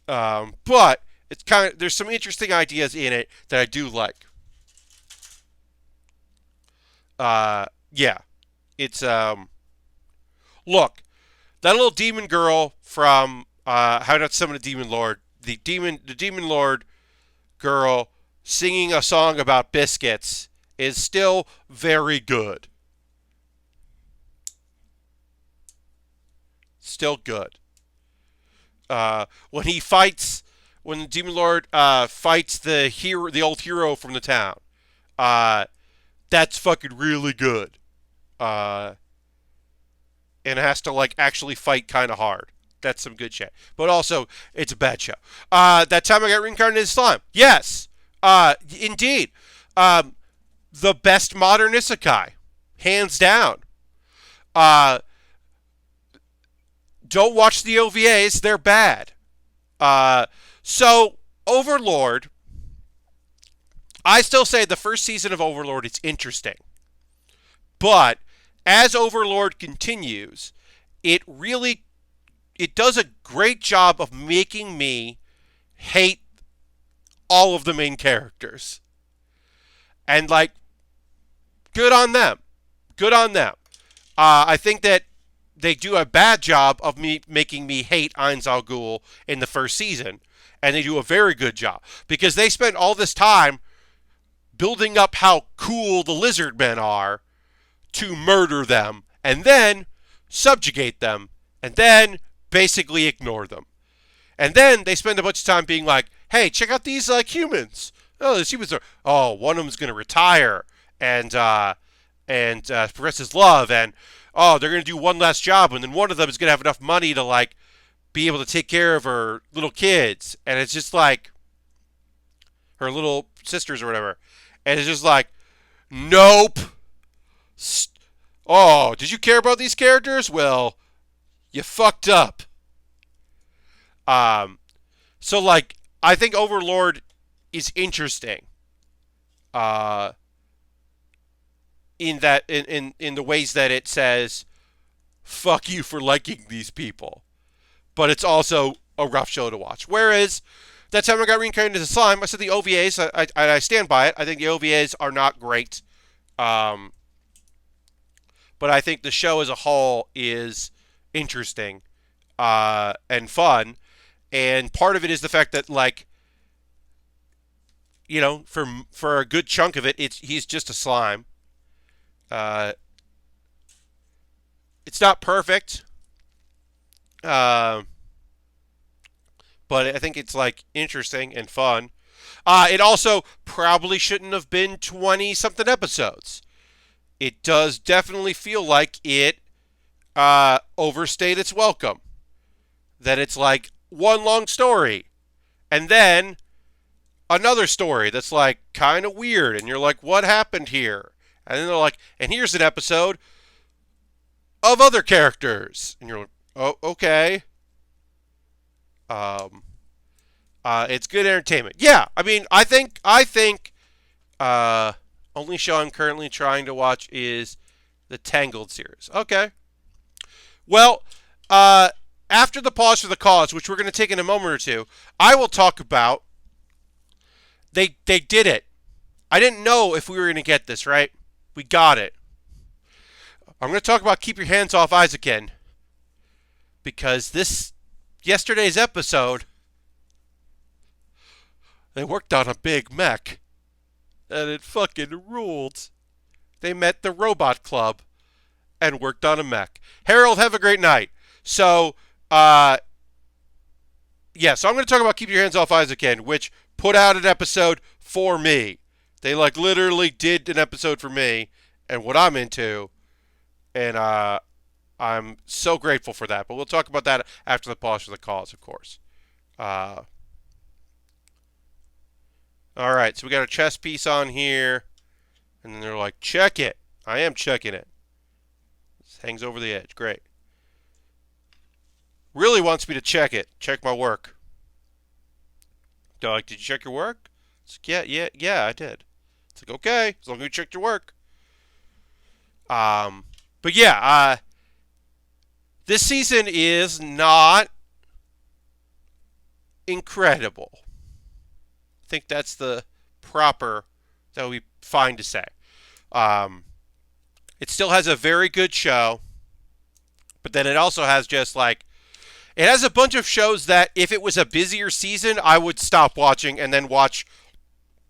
But it's there's some interesting ideas in it that I do like. Yeah, it's look, that little demon girl from How Not to Summon a Demon Lord. The Demon Lord girl singing a song about biscuits is still very good. Still good. When he fights, when the Demon Lord fights the old hero from the town, uh, that's fucking really good. Uh, and it has to like actually fight kind of hard. That's some good shit. But also, it's a bad show. That time I got reincarnated as slime. Yes, indeed. Um, the best modern isekai, hands down. Uh, don't watch the OVAs; they're bad. Uh, so Overlord, I still say the first season of Overlord is interesting, but as Overlord continues, it really it does a great job of making me hate all of the main characters. And like, good on them. Good on them. I think that they do a bad job of me making me hate Ainz Al Ghul in the first season, and they do a very good job because they spend all this time building up how cool the lizard men are to murder them and then subjugate them and then basically ignore them. And then they spend a bunch of time being like, hey, check out these like humans. Oh, these humans are, oh, one of them's going to retire and progress his love. And, oh, they're going to do one last job. And then one of them is going to have enough money to like be able to take care of her little kids. And it's just like her little sisters or whatever. And it's just like, nope. Oh, did you care about these characters? Well, you fucked up. Um, so like, I think Overlord is interesting. Uh, in that, in the ways that it says, "Fuck you for liking these people," but it's also a rough show to watch. Whereas that time I got reincarnated as a slime, I said the OVAs, I stand by it. I think the OVAs are not great. Um, but I think the show as a whole is interesting and fun. And part of it is the fact that, like, you know, for a good chunk of it, he's just a slime. Uh, it's not perfect, uh, but I think it's like interesting and fun. It also probably shouldn't have been 20 something episodes. It does definitely feel like it overstayed its welcome. That it's like one long story, and then another story that's like kind of weird, and you're like, what happened here? And then they're like, and here's an episode of other characters, and you're like, oh, okay. Um, it's good entertainment. Yeah, I mean, I think, uh, only show I'm currently trying to watch is the Tangled series. Okay. Well, after the pause for the cause, which we're going to take in a moment or two, I will talk about. They did it. I didn't know if we were going to get this, right? We got it. I'm going to talk about Keep Your Hands Off Eizouken, because yesterday's episode, they worked on a big mech, and it fucking ruled. They met the Robot Club and worked on a mech. Harold, have a great night. So, yeah, so I'm going to talk about Keep Your Hands Off Eizouken, which put out an episode for me. They, like, literally did an episode for me and what I'm into, and I'm so grateful for that. But we'll talk about that after the pause for the cause, of course. All right, so we got a chess piece on here, and then they're like, check it. I am checking it. This hangs over the edge. Great. Really wants me to check it. Check my work. They're like, did you check your work? It's like, yeah, I did. It's like, okay, as long as you checked your work. But yeah, this season is not incredible. I think that's that would be fine to say. It still has a very good show, but then it also has just like It has a bunch of shows that if it was a busier season, I would stop watching and then watch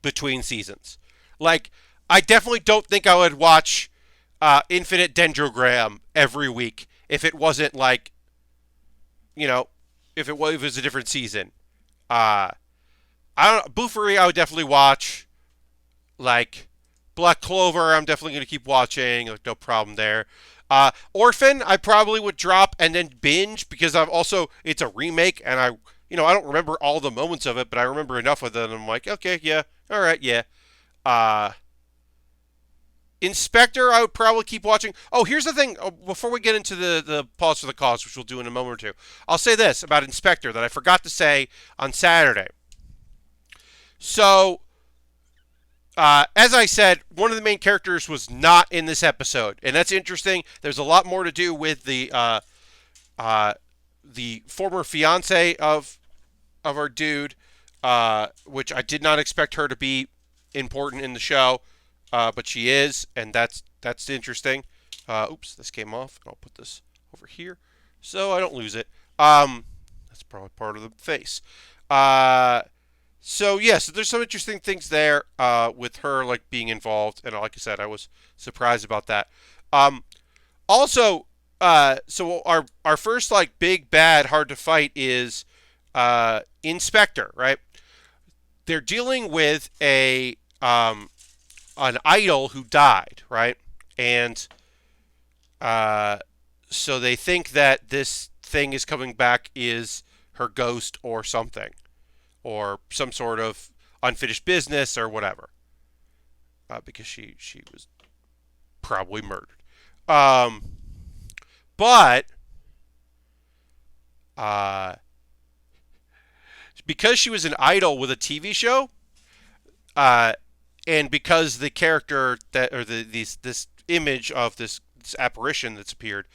between seasons. Like, I definitely don't think I would watch Infinite Dendrogram every week if it wasn't like, you know, if it was a different season. Uh, I don't know. Boofery, I would definitely watch. Like, Black Clover, I'm definitely going to keep watching. Like, no problem there. Orphan, I probably would drop and then binge because it's a remake and I don't remember all the moments of it, but I remember enough of it and I'm like, okay, yeah, all right, yeah. Uh, Inspector, I would probably keep watching. Oh, here's the thing. Before we get into the pause for the cause, which we'll do in a moment or two, I'll say this about Inspector that I forgot to say on Saturday. So, as I said, one of the main characters was not in this episode, and that's interesting. There's a lot more to do with the former fiance of our dude, which I did not expect her to be important in the show, but she is, and that's interesting. Oops, this came off. I'll put this over here so I don't lose it. That's probably part of the face. So yes, there's some interesting things there with her like being involved, and like I said, I was surprised about that. Also, so our first like big bad hard to fight is Inspector, right? They're dealing with an idol who died, right? And so they think that this thing is coming back is her ghost or something, or some sort of unfinished business or whatever, because she was probably murdered. Um, but uh, because she was an idol with a TV show, uh, and because the character that or this image of this apparition that's appeared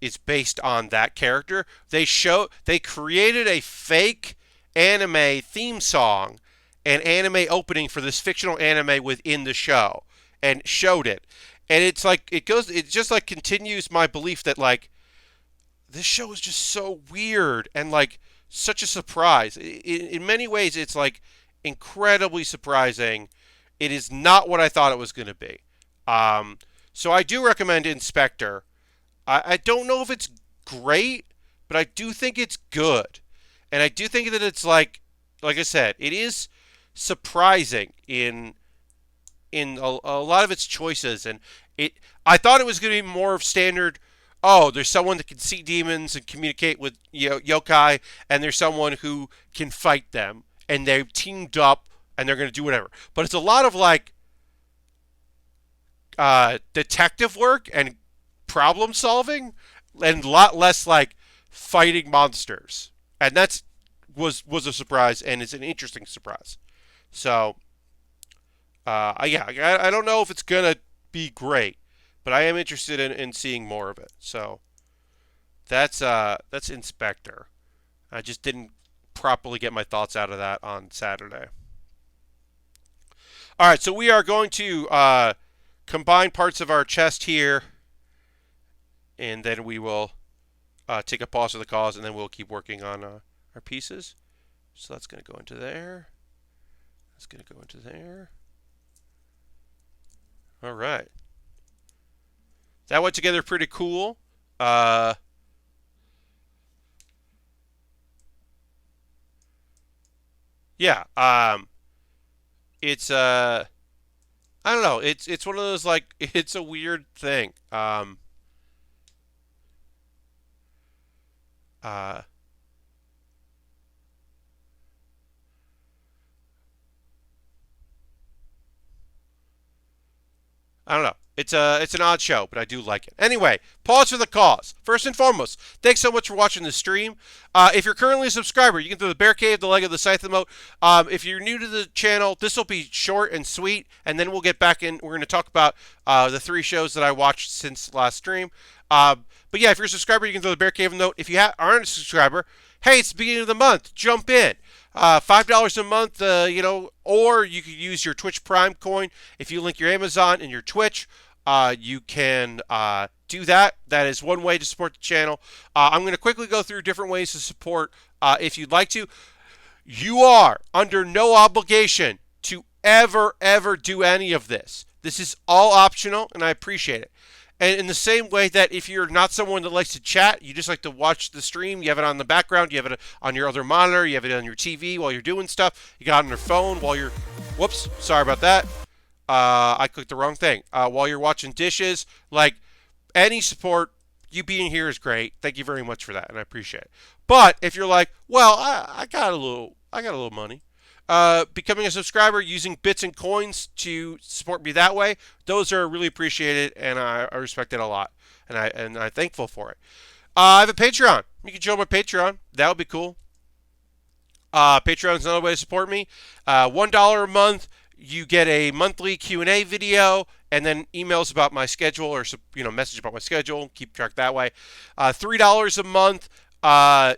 is based on that character, they created a fake anime theme song and anime opening for this fictional anime within the show and showed it. And it's like it just like continues my belief that like this show is just so weird and like such a surprise. In many ways, it's like incredibly surprising. It is not what I thought it was going to be. Um, so I do recommend Inspector. I don't know if it's great, but I do think it's good. And I do think that it's like I said, it is surprising in a lot of its choices. And I thought it was going to be more of standard. Oh, there's someone that can see demons and communicate with yokai, and there's someone who can fight them, and they've teamed up and they're going to do whatever. But it's a lot of like detective work and problem solving, and a lot less like fighting monsters. And that's was a surprise, and it's an interesting surprise. So, yeah, I don't know if it's gonna be great, but I am interested in seeing more of it. So that's Inspector. I just didn't properly get my thoughts out of that on Saturday. All right, so we are going to combine parts of our chest here, and then we will take a pause for the cause, and then we'll keep working on our pieces. So that's going to go into there. That's going to go into there. All right. That went together pretty cool. Yeah. It's I don't know. It's one of those like it's a weird thing. Uh, I don't know. It's an odd show, but I do like it. Anyway, pause for the cause. First and foremost, thanks so much for watching this stream. If you're currently a subscriber, you can throw the Bear Cave, the Lego, the Scythe emote. If you're new to the channel, this will be short and sweet, and then we'll get back in. We're going to talk about the 3 shows that I watched since last stream. But yeah, if you're a subscriber, you can throw the Bear Cave note. If you aren't a subscriber, hey, it's the beginning of the month. Jump in. $5 a month, or you could use your Twitch Prime coin if you link your Amazon and your Twitch. you can do that. That is one way to support the channel. I'm going to quickly go through different ways to support if you'd like to. You are under no obligation to ever do any of this. This is all optional, and I appreciate it. And in the same way that if you're not someone that likes to chat, you just like to watch the stream, you have it on the background, you have it on your other monitor, you have it on your TV while you're doing stuff, you got it on your phone while you're, whoops, sorry about that. I clicked the wrong thing. While you're watching dishes, like any support, you being here is great. Thank you very much for that, and I appreciate it. But if you're like, well, I got a little money, becoming a subscriber using bits and coins to support me that way, those are really appreciated, and I respect it a lot, and I'm thankful for it. I have a Patreon. You can join my Patreon. That would be cool. Patreon is another way to support me. $1 a month, you get a monthly Q&A video, and then emails about my schedule, or message about my schedule. Keep track that way. $3 a month.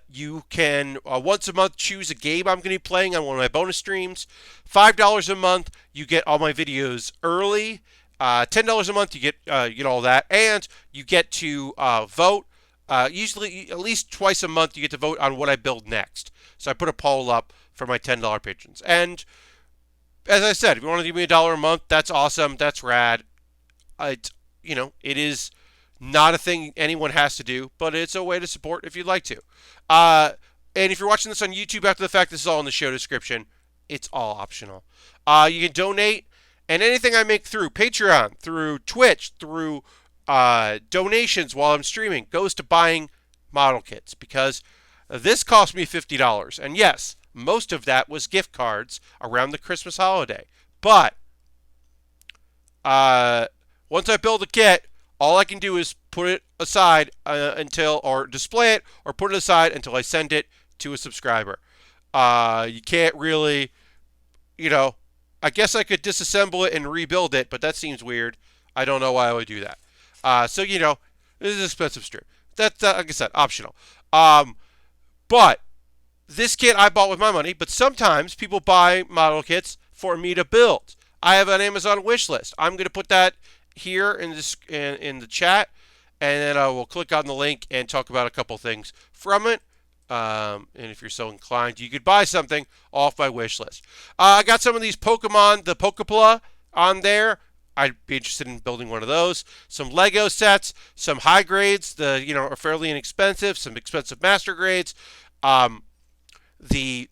You can once a month choose a game I'm going to be playing on one of my bonus streams. $5 a month, you get all my videos early. $10 a month, you get all that, and you get to vote. Usually, at least twice a month, you get to vote on what I build next. So I put a poll up for my $10 patrons. And as I said, if you want to give me $1 a month, that's awesome. That's rad. It is not a thing anyone has to do, but it's a way to support if you'd like to. And if you're watching this on YouTube after the fact, this is all in the show description. It's all optional. You can donate, and anything I make through Patreon, through Twitch, through donations while I'm streaming goes to buying model kits, because this cost me $50. And yes, most of that was gift cards around the Christmas holiday. But once I build a kit, all I can do is put it aside or display it, or put it aside until I send it to a subscriber. You can't really, I guess I could disassemble it and rebuild it, but that seems weird. I don't know why I would do that. So this is an expensive stream. That's, like I said, optional. But this kit I bought with my money, but sometimes people buy model kits for me to build. I have an Amazon wish list. I'm going to put that here in the chat, and then I will click on the link and talk about a couple things from it. And if you're so inclined, you could buy something off my wish list. I got some of these Pokemon, the Pokepla, on there. I'd be interested in building one of those. Some Lego sets, some high grades, are fairly inexpensive. Some expensive master grades. The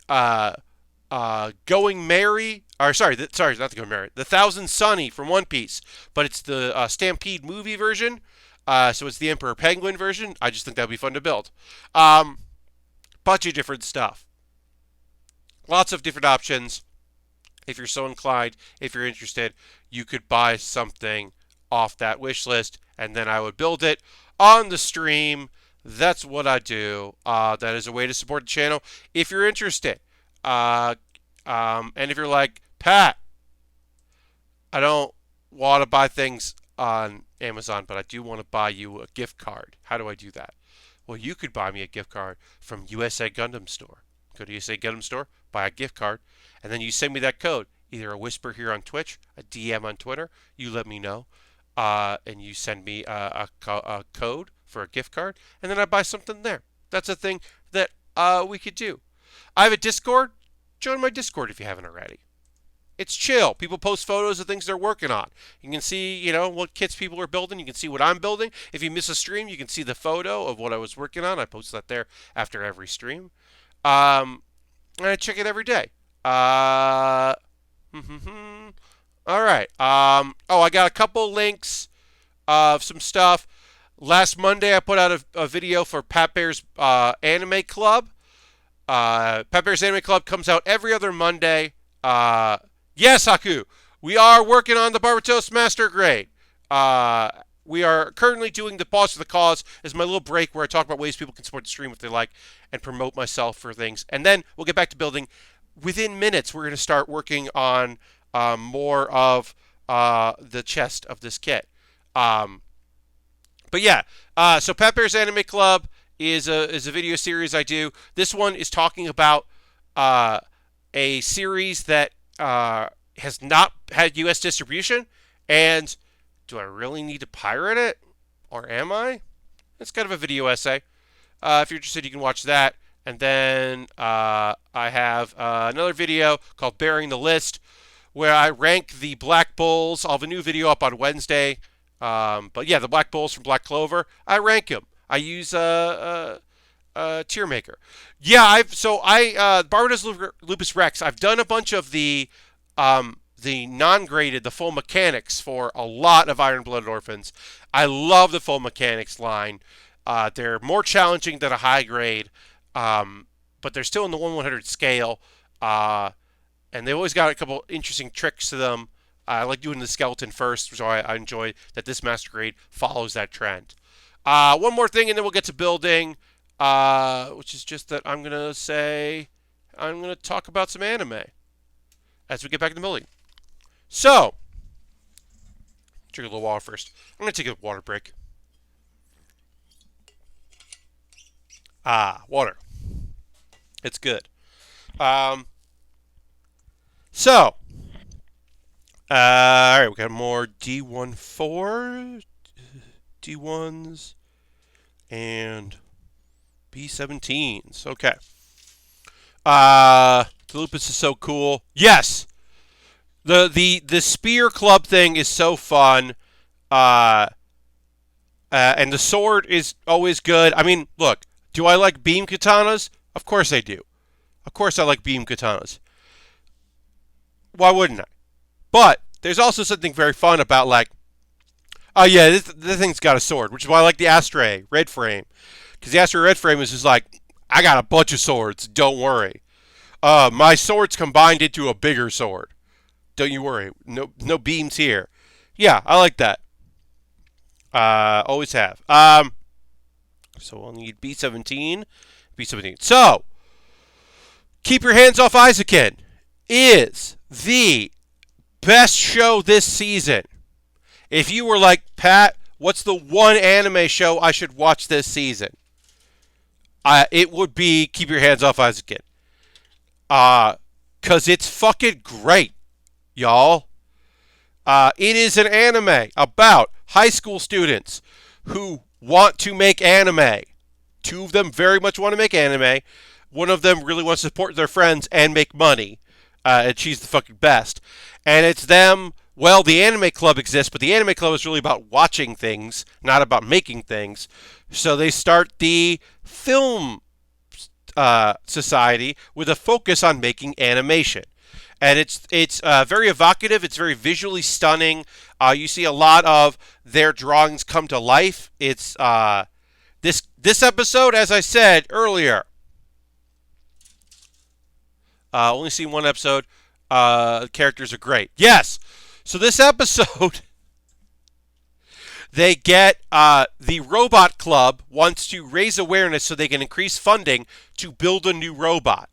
Going Merry, not the Going Merry, the Thousand Sunny from One Piece, but it's the Stampede movie version. So it's the Emperor Penguin version. I just think that'd be fun to build. Bunch of different stuff. Lots of different options. If you're so inclined, if you're interested, you could buy something off that wish list, and then I would build it on the stream. That's what I do. That is a way to support the channel if you're interested. And if you're like, Pat, I don't want to buy things on Amazon, but I do want to buy you a gift card. How do I do that? Well, you could buy me a gift card from USA Gundam Store. Go to USA Gundam Store, buy a gift card, and then you send me that code. Either a whisper here on Twitch, a DM on Twitter. You let me know, and you send me a code for a gift card, and then I buy something there. That's a thing that we could do. I have a Discord. Join my Discord if you haven't already. It's chill. People post photos of things they're working on. You can see, what kits people are building. You can see what I'm building. If you miss a stream, you can see the photo of what I was working on. I post that there after every stream. And I check it every day. All right. I got a couple links of some stuff. Last Monday, I put out a video for Pat Baer's Anime Club. Pat Baer's Anime Club comes out every other Monday. Yes, Haku, we are working on the Barbatos Master Grade. We are currently doing the Pause for the Cause as my little break where I talk about ways people can support the stream if they like and promote myself for things. And then we'll get back to building. Within minutes, we're going to start working on more of the chest of this kit. But yeah, so Pat Baer's Anime Club is a video series I do. This one is talking about a series that has not had U.S. distribution, and do I really need to pirate it? Or am I? It's kind of a video essay. If you're interested, you can watch that. And then I have another video called Baering the List, where I rank the Black Bulls. I'll have a new video up on Wednesday. But yeah, the Black Bulls from Black Clover, I rank them. I use tier maker. Yeah, Barbatos Lupus Rex. I've done a bunch of the non-graded, the full mechanics for a lot of Iron Blooded Orphans. I love the full mechanics line. They're more challenging than a high grade, but they're still in the 1/100 scale. And they've always got a couple interesting tricks to them. I like doing the skeleton first, so I enjoy that this master grade follows that trend. One more thing, and then we'll get to building, which is just that I'm going to talk about some anime as we get back in the building. So, drink a little water first. I'm going to take a water break. Water. It's good. So, all right, we got more D14, D1s, and B17s. Okay. The Lupus is so cool. Yes! The spear club thing is so fun. And the sword is always good. I mean, look, do I like beam katanas? Of course I do. Of course I like beam katanas. Why wouldn't I? But there's also something very fun about, like, oh yeah, this thing's got a sword, which is why I like the Astray Red Frame. Because the Astray Red Frame is just like, I got a bunch of swords, don't worry. My swords combined into a bigger sword. Don't you worry. No beams here. Yeah, I like that. Always have. So we'll need B17. B17. So, Keep Your Hands Off Eizouken is the best show this season. If you were like, Pat, what's the one anime show I should watch this season? It would be Keep Your Hands Off Eizouken. Because it's fucking great, y'all. It is an anime about high school students who want to make anime. Two of them very much want to make anime. One of them really wants to support their friends and make money. And she's the fucking best. And it's them. Well, the anime club exists, but the anime club is really about watching things, not about making things. So they start the film society with a focus on making animation. And it's very evocative. It's very visually stunning. You see a lot of their drawings come to life. It's this episode, as I said earlier, only seen one episode. The characters are great. Yes. So this episode, they get the Robot Club wants to raise awareness so they can increase funding to build a new robot.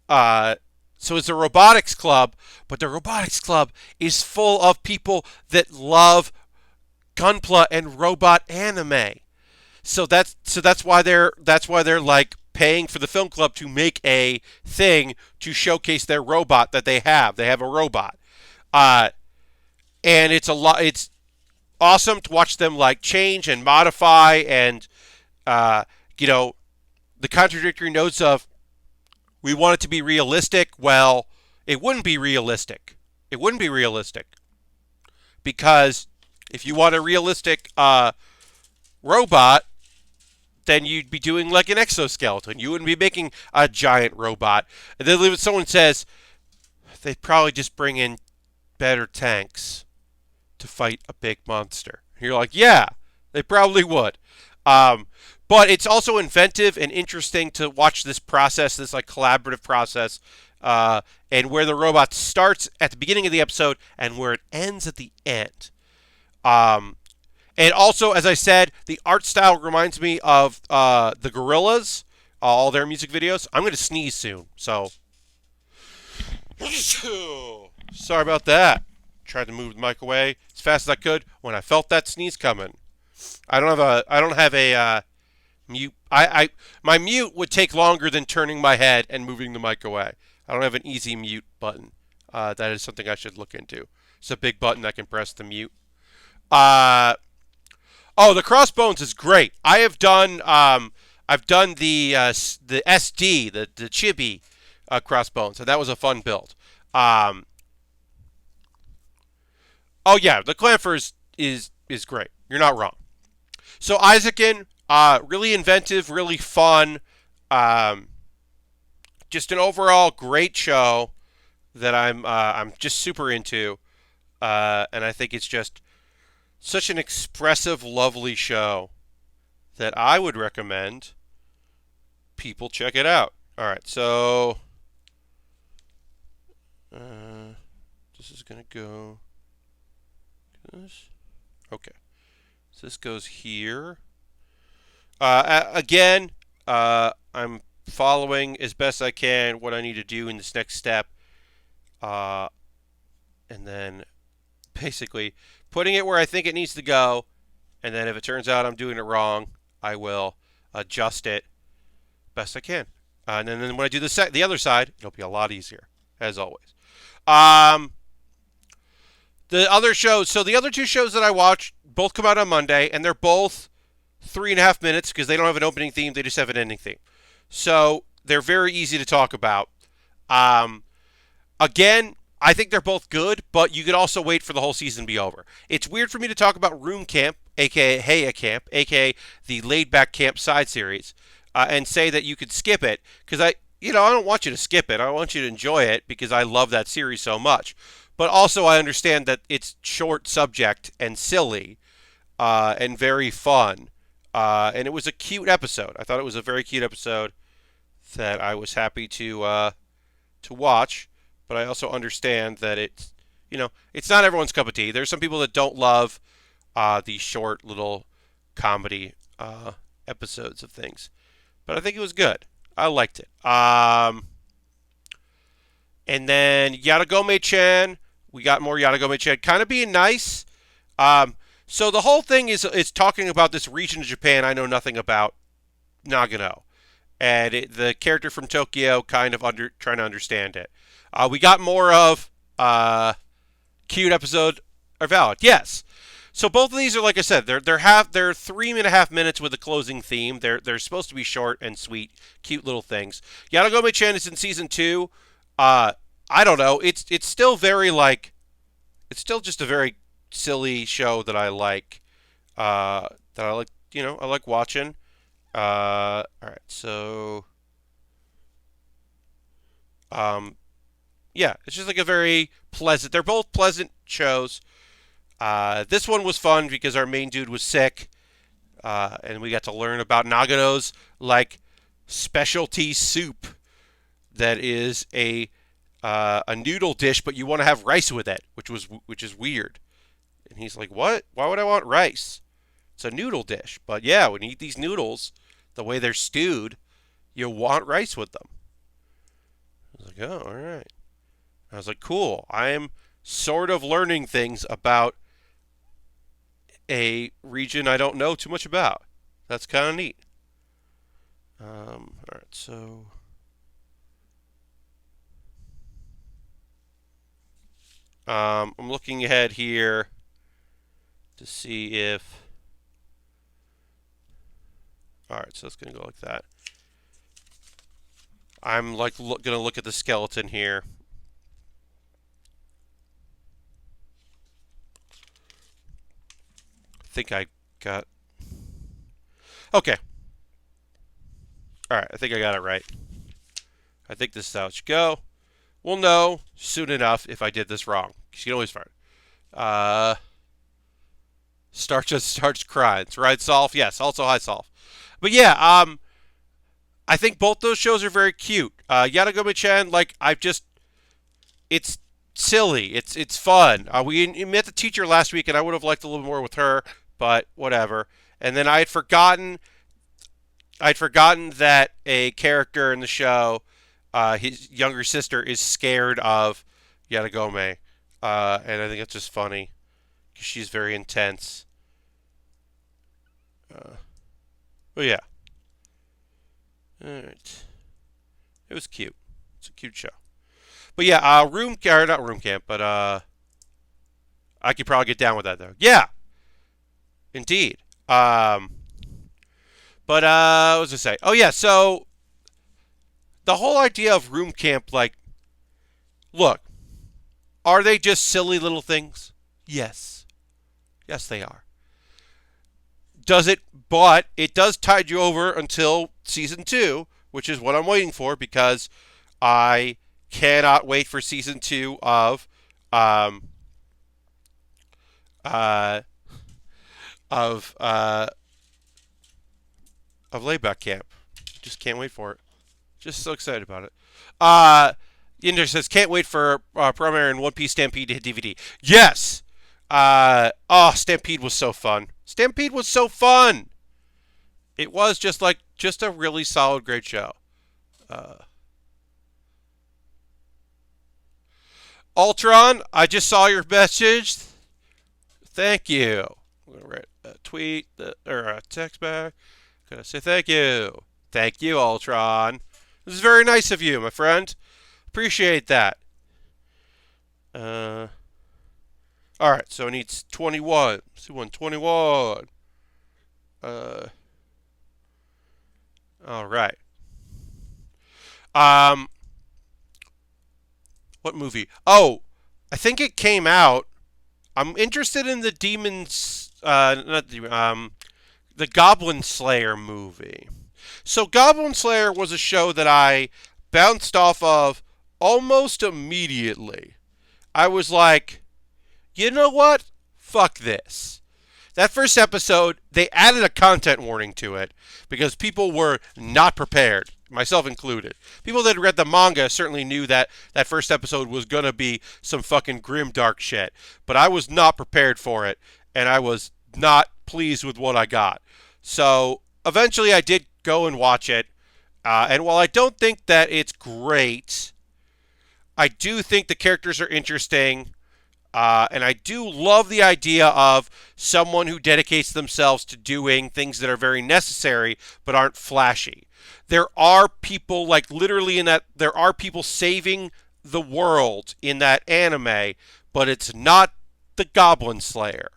So it's a robotics club, but the robotics club is full of people that love Gunpla and robot anime. So that's why they're like paying for the film club to make a thing to showcase their robot that they have. They have a robot. And it's awesome to watch them like change and modify and the contradictory notes of we want it to be realistic. Well, it wouldn't be realistic. It wouldn't be realistic. Because if you want a realistic robot, then you'd be doing like an exoskeleton. You wouldn't be making a giant robot. And then someone says, they'd probably just bring in better tanks to fight a big monster. And you're like, yeah, they probably would. But it's also inventive and interesting to watch this process, this like collaborative process, and where the robot starts at the beginning of the episode and where it ends at the end. And also, as I said, the art style reminds me of the Gorillaz, all their music videos. I'm going to sneeze soon, so sorry about that. Tried to move the mic away as fast as I could when I felt that sneeze coming. I don't have a mute. My mute would take longer than turning my head and moving the mic away. I don't have an easy mute button. That is something I should look into. It's a big button I can press to mute. Uh, oh, the Crossbones is great. I've done the SD, the Chibi Crossbones, and that was a fun build. Um, oh yeah, the Clamper is great. You're not wrong. So Eizouken, really inventive, really fun. Um, just an overall great show that I'm just super into, and I think it's just such an expressive, lovely show that I would recommend people check it out. All right, so this is gonna go. This. Okay, so this goes here. Again, I'm following as best I can what I need to do in this next step, uh, and then basically putting it where I think it needs to go, and then if it turns out I'm doing it wrong, I will adjust it best I can. And then when I do the other side, it'll be a lot easier, as always. Um, the other shows, so the other two shows that I watched both come out on Monday, and they're both 3.5 minutes because they don't have an opening theme, they just have an ending theme. So they're very easy to talk about. Um, Again, I think they're both good, but you could also wait for the whole season to be over. It's weird for me to talk about Room Camp, aka Heya Camp, aka the Laid Back Camp side series, and say that you could skip it because I don't want you to skip it. I want you to enjoy it because I love that series so much. But also, I understand that it's short subject and silly, and very fun. And it was a cute episode. I thought it was a very cute episode that I was happy to watch. But I also understand that it's not everyone's cup of tea. There's some people that don't love these short little comedy episodes of things. But I think it was good. I liked it. And then Yatogame-chan. We got more Yatogame-chan kind of being nice. So the whole thing is talking about this region of Japan I know nothing about, Nagano. And the character from Tokyo kind of trying to understand it. We got more of cute episode are valid. Yes. So both of these are, like I said, they're 3.5 minutes with a closing theme. They're supposed to be short and sweet, cute little things. Yatogame-chan is in season 2. I don't know. It's still very it's still just a very silly show that I like. I like watching. All right, so yeah, it's just like a very pleasant. They're both pleasant shows. This one was fun because our main dude was sick, and we got to learn about Nagano's specialty soup that is a noodle dish, but you want to have rice with it, which is weird. And he's like, "What? Why would I want rice? It's a noodle dish." But yeah, when you eat these noodles, the way they're stewed, you want rice with them. I was like, "Oh, all right." I was like, "Cool. I'm sort of learning things about a region I don't know too much about. That's kind of neat." All right, so I'm looking ahead here to see if. All right, so it's gonna go like that. I'm gonna look at the skeleton here. I think I got. Okay. All right, I think I got it right. I think this is how it should go. We'll know soon enough if I did this wrong. You can always find it. Starch just starts crying. It's right, Solve? Yes, also hi, Solve. But yeah, I think both those shows are very cute. Yatogame-chan, it's silly. It's fun. We met the teacher last week, and I would have liked a little more with her, but whatever. And then I'd forgotten that a character in the show, his younger sister, is scared of Yatogame, and I think it's just funny because she's very intense. But yeah, all right. It was cute. It's a cute show. But yeah, not room camp, but I could probably get down with that though. Yeah, Indeed. But what was I say? Oh yeah, so the whole idea of room camp, like, look, are they just silly little things? Yes. Yes, they are. Does it? But it does tide you over until season two, which is what I'm waiting for because I cannot wait for season two um, uh, of uh, of Layback Camp. Just can't wait for it. Just so excited about it. Yinder says, can't wait for Premiere and One Piece Stampede to hit DVD. Yes! Stampede was so fun. Stampede was so fun! It was just a really solid, great show. Uh, Ultron, I just saw your message. Thank you. I'm gonna write a tweet or a text back. Gonna say thank you. Thank you, Ultron. This is very nice of you, my friend. Appreciate that. Uh, all right. So it needs 21. See 121. Uh, all right. Um, what movie? Oh, I think it came out. I'm interested in the Demons. Not the the Goblin Slayer movie. So Goblin Slayer was a show that I bounced off of almost immediately. I was like, you know what? Fuck this. That first episode, they added a content warning to it because people were not prepared, myself included. People that read the manga certainly knew that that first episode was going to be some fucking grim, dark shit. But I was not prepared for it, and I was not pleased with what I got. So eventually I did go and watch it. And while I don't think that it's great, I do think the characters are interesting. And I do love the idea of someone who dedicates themselves to doing things that are very necessary but aren't flashy. There are people, like literally in that, there are people saving the world in that anime, but it's not the Goblin Slayer.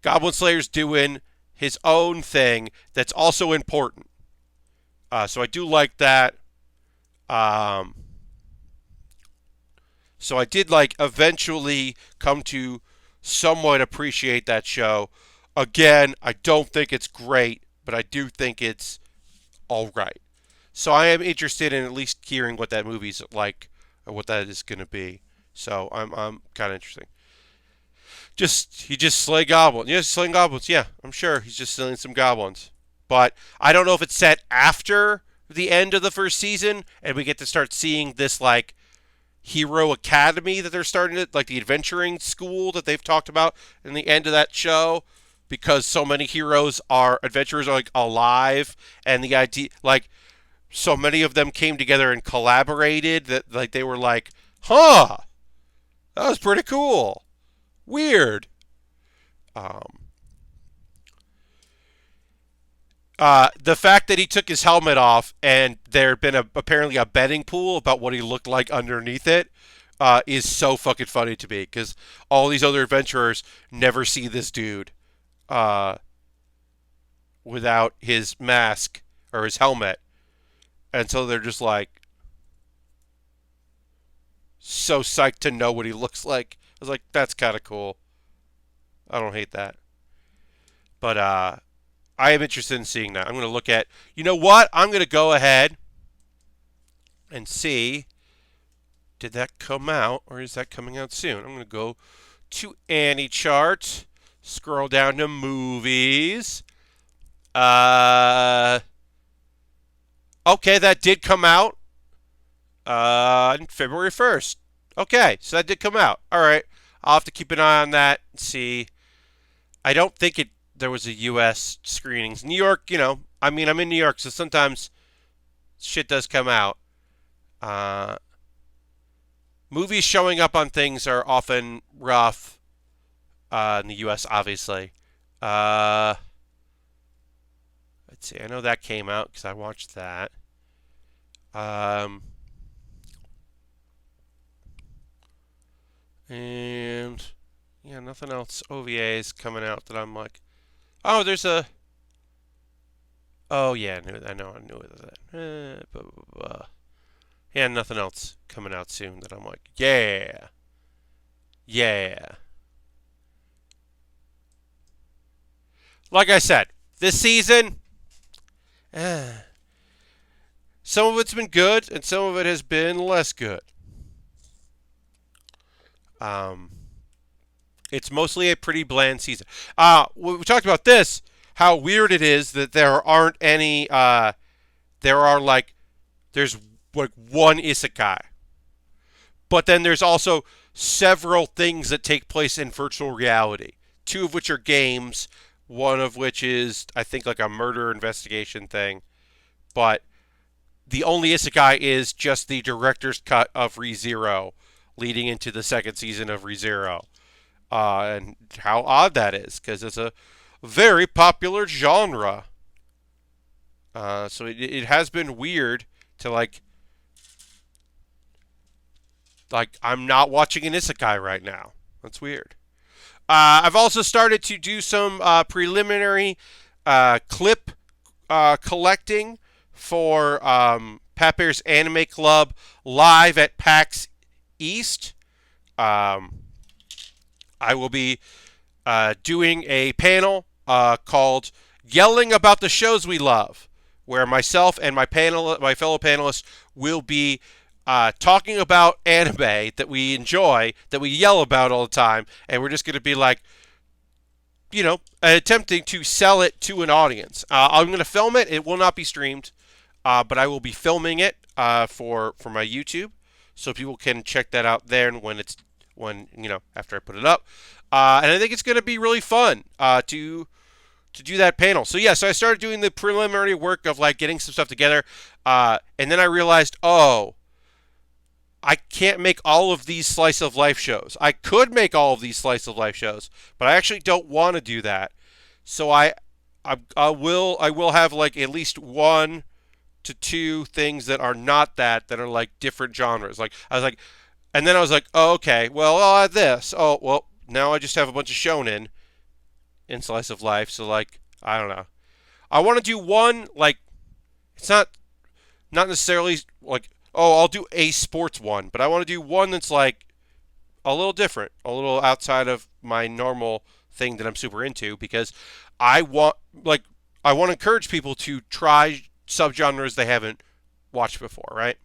Goblin Slayer's doing his own thing that's also important. So I do like that. Um, So I did like eventually come to somewhat appreciate that show. Again, I don't think it's great, but I do think it's all right. So I am interested in at least hearing what that movie's like or what that is going to be. So I'm kind of interesting. He just slay goblins. Yeah, slaying goblins. Yeah, I'm sure he's just slaying some goblins. But I don't know if it's set after the end of the first season and we get to start seeing this like hero academy that they're starting to, like the adventuring school that they've talked about in the end of that show, because so many heroes are adventurers are like alive, and the idea like so many of them came together and collaborated that like they were like, huh, that was pretty cool, weird. um the fact that he took his helmet off and there had been apparently a betting pool about what he looked like underneath it is so fucking funny to me because all these other adventurers never see this dude uh, without his mask or his helmet. And so they're just like so psyched to know what he looks like. I was like, that's kind of cool. I don't hate that. But I am interested in seeing that. I'm going to look at, you know what? I'm going to go ahead and see, did that come out or is that coming out soon? I'm going to go to Annie Chart, scroll down to movies. Uh, okay, that did come out on February 1st. Okay, so that did come out. All right, I'll have to keep an eye on that and see. I don't think there was a U.S. screenings. New York, I mean, I'm in New York, so sometimes shit does come out. Uh, Movies showing up on things are often rough in the U.S., obviously. Uh, let's see. I know that came out because I watched that. Um, and Yeah, nothing else OVAs coming out that I'm like, oh, there's a. Oh yeah, I knew it was that. Blah, blah, blah. Yeah, nothing else coming out soon that I'm like, yeah, yeah. Like I said, this season, eh, some of it's been good and some of it has been less good. Um, it's mostly a pretty bland season. We talked about this, how weird it is that there aren't any. There are like, there's like one isekai, but then there's also several things that take place in virtual reality. Two of which are games. One of which is, I think, like a murder investigation thing. But the only isekai is just the director's cut of ReZero, leading into the second season of ReZero. And how odd that is, because it's a very popular genre. So it has been weird to like I'm not watching an isekai right now. That's weird. I've also started to do some preliminary clip collecting for Pat Bear's Anime Club live at PAX East. Um, I will be doing a panel called "Yelling About the Shows We Love," where myself and my fellow panelists, will be talking about anime that we enjoy, that we yell about all the time, and we're just going to be like, attempting to sell it to an audience. I'm going to film it. It will not be streamed, but I will be filming it for my YouTube, so people can check that out there when after I put it up. And I think it's going to be really fun to do that panel. So yeah, so I started doing the preliminary work of like getting some stuff together, and then I realized, oh, I can't make all of these slice of life shows. I could make all of these slice of life shows, but I actually don't want to do that. So I will have like at least one to two things that are not that are like different genres. Like I was like, and then I was like, oh, okay, well I'll add this. Oh well, now I just have a bunch of shonen in slice of life. So like I don't know. I want to do one like it's not necessarily like, oh, I'll do a sports one, but I want to do one that's like a little different, a little outside of my normal thing that I'm super into, because I want like I want to encourage people to try subgenres they haven't watched before, right?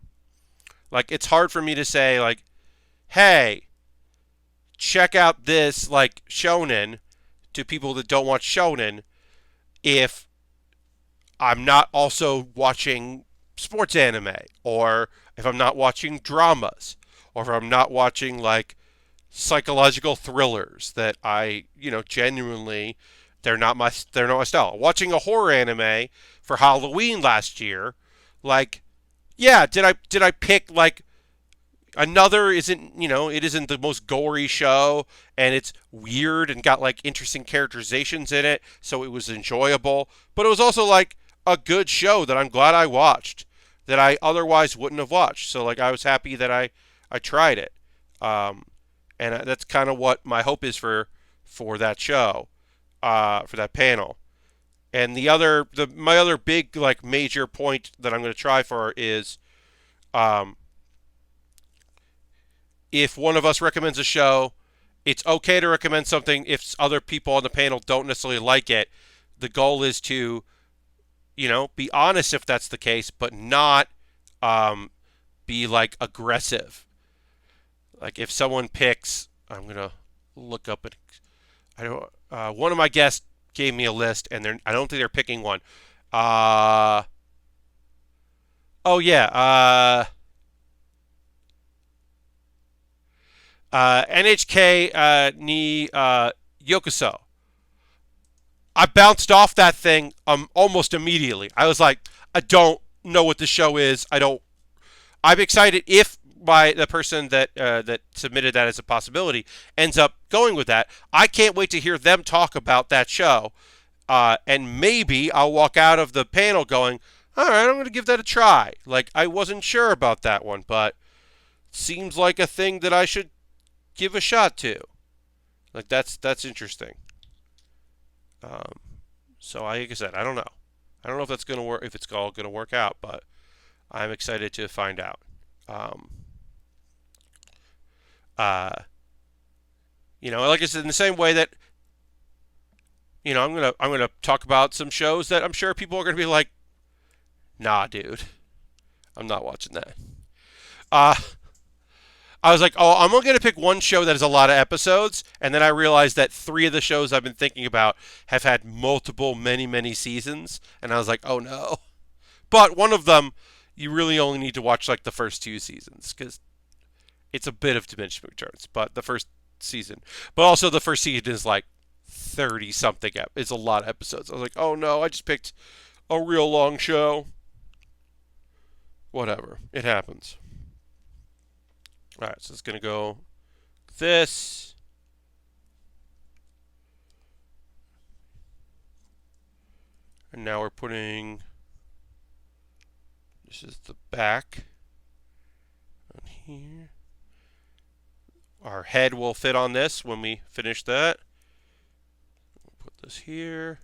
Like it's hard for me to say like, "Hey, check out this like shonen" to people that don't watch shonen if I'm not also watching sports anime, or if I'm not watching dramas, or if I'm not watching like psychological thrillers that I, genuinely they're not my style. Watching a horror anime for Halloween last year, like yeah, did I pick like another isn't, it isn't the most gory show, and it's weird and got like interesting characterizations in it, so it was enjoyable, but it was also like a good show that I'm glad I watched that I otherwise wouldn't have watched. So like I was happy that I tried it. Um, and that's kind of what my hope is for that show, for that panel. And my other big like major point that I'm going to try for is um, if one of us recommends a show, it's okay to recommend something if other people on the panel don't necessarily like it. The goal is to, be honest if that's the case, but not um, be like aggressive. Like if someone picks, I'm gonna look up it. I don't. One of my guests gave me a list, and I don't think they're picking one. Uh, oh yeah. NHK ni Yokoso. I bounced off that thing almost immediately. I was like, I don't know what the show is. I'm excited if the person that submitted that as a possibility ends up going with that. I can't wait to hear them talk about that show, and maybe I'll walk out of the panel going, all right, I'm going to give that a try. Like I wasn't sure about that one, but seems like a thing that I should give a shot to. Like that's interesting. Um, so like I said, I don't know. I don't know if that's gonna work, if it's all gonna work out, but I'm excited to find out. Um, uh, like I said, in the same way that I'm gonna talk about some shows that I'm sure people are gonna be like, nah, dude, I'm not watching that. Uh, I was like, oh, I'm going to pick one show that has a lot of episodes, and then I realized that three of the shows I've been thinking about have had multiple, many, many seasons, and I was like, oh no. But one of them, you really only need to watch like the first two seasons because it's a bit of diminishing returns. But the first season, but also the first season is like 30 something. It's a lot of episodes. I was like, oh no, I just picked a real long show. Whatever, it happens. All right, so it's going to go this. And now we're putting, this is the back on here. Our head will fit on this when we finish that. We'll put this here.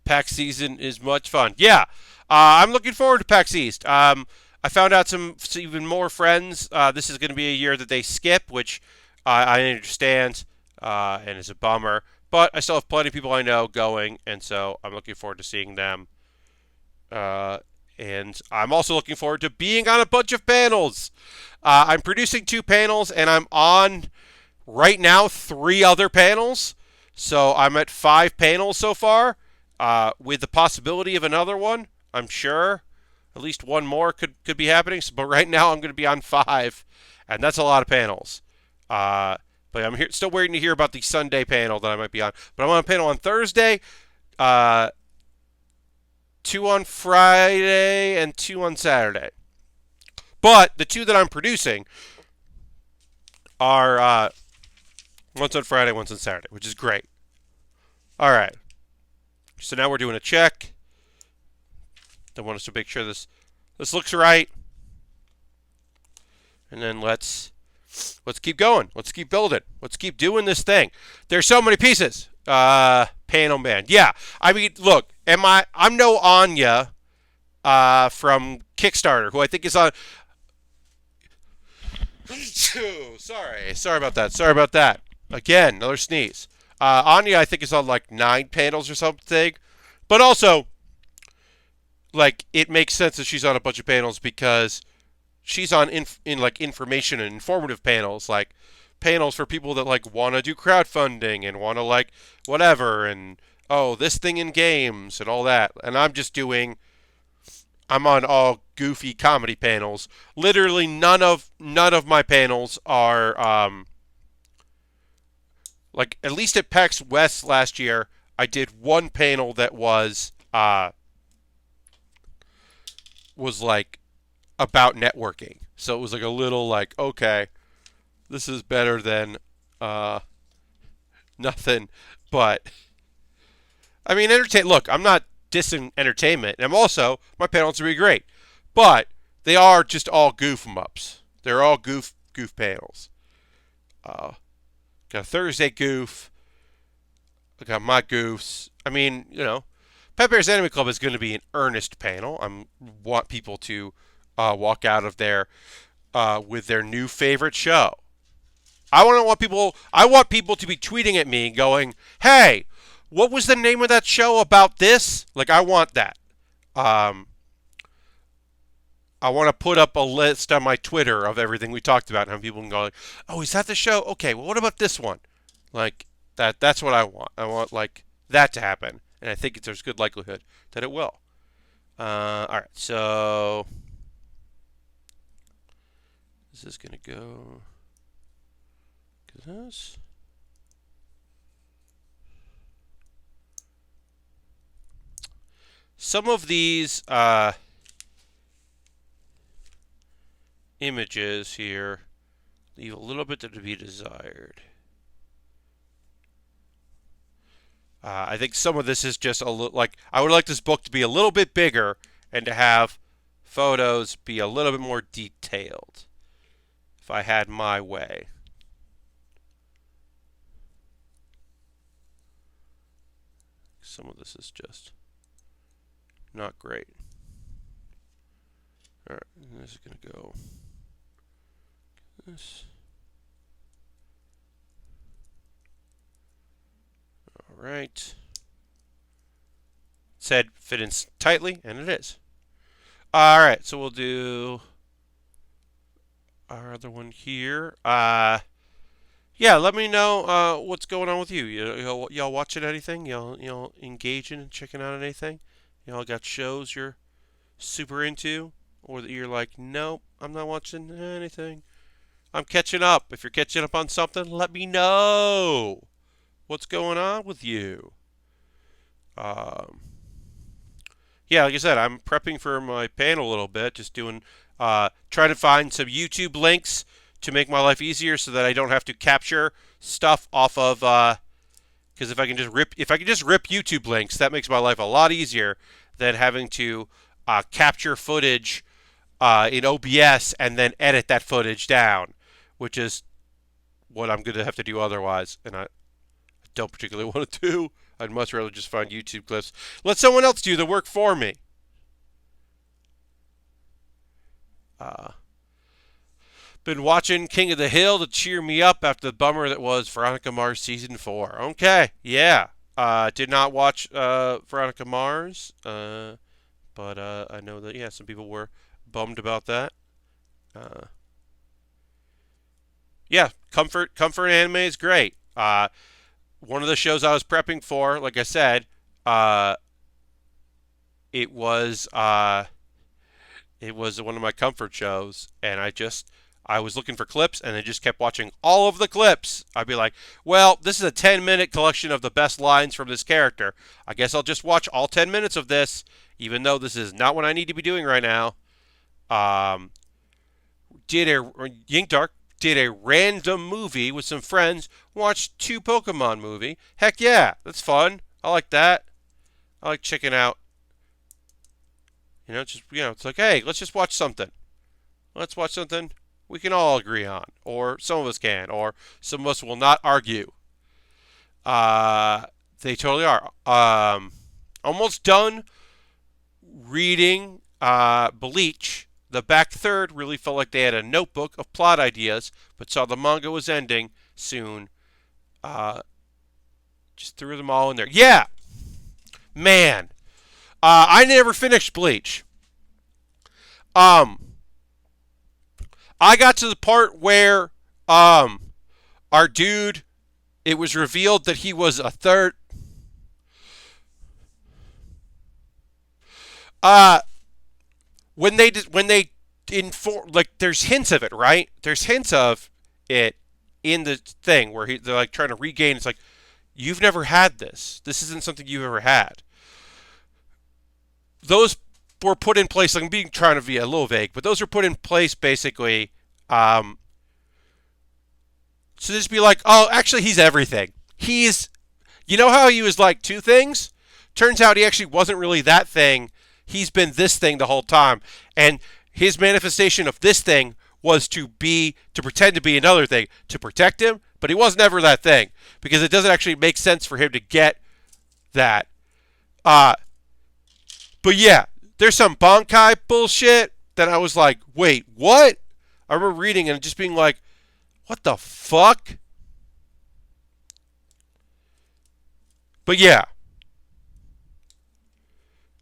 PAX season is much fun. Yeah, I'm looking forward to PAX East. I found out some even more friends. This is going to be a year that they skip, which I understand, and is a bummer. But I still have plenty of people I know going, and so I'm looking forward to seeing them. And I'm also looking forward to being on a bunch of panels. I'm producing 2 panels, and I'm on right now 3 other panels. So I'm at 5 panels so far, with the possibility of another one. I'm sure at least one more could be happening. But right now I'm going to be on 5, and that's a lot of panels. But I'm still waiting to hear about the Sunday panel that I might be on. But I'm on a panel on Thursday, 2 on Friday, and 2 on Saturday. But the 2 that I'm producing are one's on Friday, one's on Saturday, which is great. All right. So now we're doing a check. I want us to make sure this looks right. And then let's keep going. Let's keep building. Let's keep doing this thing. There's so many pieces. Panel man. Yeah. I mean, look, I'm no Anya from Kickstarter, who I think is on. Sorry about that. Again, another sneeze. Anya, I think, is on like 9 panels or something. But also, like, it makes sense that she's on a bunch of panels because she's on in like information and informative panels, like panels for people that like want to do crowdfunding and want to like whatever, and oh, this thing in games and all that. And I'm on all goofy comedy panels. Literally none of my panels are like, at least at PAX West last year, I did one panel that was like about networking. So it was like a little like, okay, this is better than nothing. But I mean, look, I'm not dissing entertainment, and my panels are really great, but they are just all goof 'em ups. They're all goof panels. Got a Thursday goof. I got my goofs. I mean, Pet Bear's Anime Club is going to be an earnest panel. I want people to walk out of there with their new favorite show. I want people to be tweeting at me going, "Hey, what was the name of that show about this?" Like, I want that. I want to put up a list on my Twitter of everything we talked about, and have people can go like, "Oh, is that the show? Okay, well, what about this one?" Like that. That's what I want. I want like that to happen, and I think there's good likelihood that it will. All right, so this is gonna go. This. Some of these images here leave a little bit to be desired. I think some of this is just a little like, I would like this book to be a little bit bigger and to have photos be a little bit more detailed if I had my way. Some of this is just not great. All right, this is going to go this. All right. Said fit in tightly, and it is. All right, so we'll do our other one here. Yeah, let me know what's going on with you. Y'all watching anything? Y'all engaging and checking out anything? Y'all got shows you're super into, or that you're like, nope, I'm not watching anything. I'm catching up. If you're catching up on something, let me know what's going on with you. Yeah, like I said, I'm prepping for my panel a little bit, just doing, trying to find some YouTube links to make my life easier, so that I don't have to capture stuff off of. Because if I can just rip YouTube links, that makes my life a lot easier than having to capture footage in OBS and then edit that footage down, which is what I'm going to have to do otherwise, and I don't particularly want to do. I'd much rather just find YouTube clips. Let someone else do the work for me. Been watching King of the Hill to cheer me up after the bummer that was Veronica Mars Season 4. Okay, yeah. Did not watch Veronica Mars, but I know that, yeah, some people were bummed about that. Yeah, comfort anime is great. One of the shows I was prepping for, like I said, it was one of my comfort shows, and I was looking for clips, and I just kept watching all of the clips. I'd be like, well, this is a 10-minute collection of the best lines from this character. I guess I'll just watch all 10 minutes of this, even though this is not what I need to be doing right now. Yinkdark did a random movie with some friends, watched 2 Pokemon movie. Heck yeah, that's fun. I like that. I like checking out. It's like, hey, let's just watch something. Let's watch something we can all agree on, or some of us can, or some of us will not argue. They totally are. Almost done reading Bleach. The back third really felt like they had a notebook of plot ideas, but saw the manga was ending soon. Just threw them all in there. Yeah! Man. I never finished Bleach. I got to the part where our dude, it was revealed that he was a third. When they inform, like, there's hints of it, right? There's hints of it in the thing where they're like trying to regain. It's like, you've never had this. This isn't something you've ever had. Those were put in place. Like, I'm trying to be a little vague, but those were put in place basically. So just be like, oh, actually, he's everything. You know how he was like 2 things? Turns out he actually wasn't really that thing. He's been this thing the whole time. And his manifestation of this thing was to pretend to be another thing, to protect him, but he was never that thing, because it doesn't actually make sense for him to get that. But yeah, there's some Bankai bullshit that I was like, wait, what? I remember reading and just being like, what the fuck? But yeah.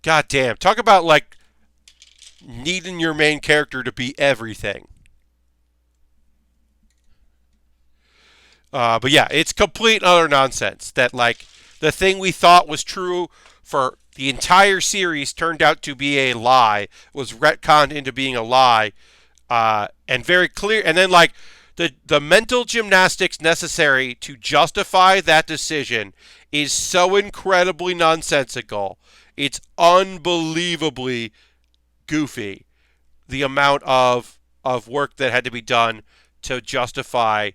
God damn. Talk about, like, needing your main character to be everything. But yeah, it's complete and utter nonsense that, like, the thing we thought was true for the entire series turned out to be a lie, was retconned into being a lie, and very clear. And then, like, the mental gymnastics necessary to justify that decision is so incredibly nonsensical. It's unbelievably goofy, the amount of work that had to be done to justify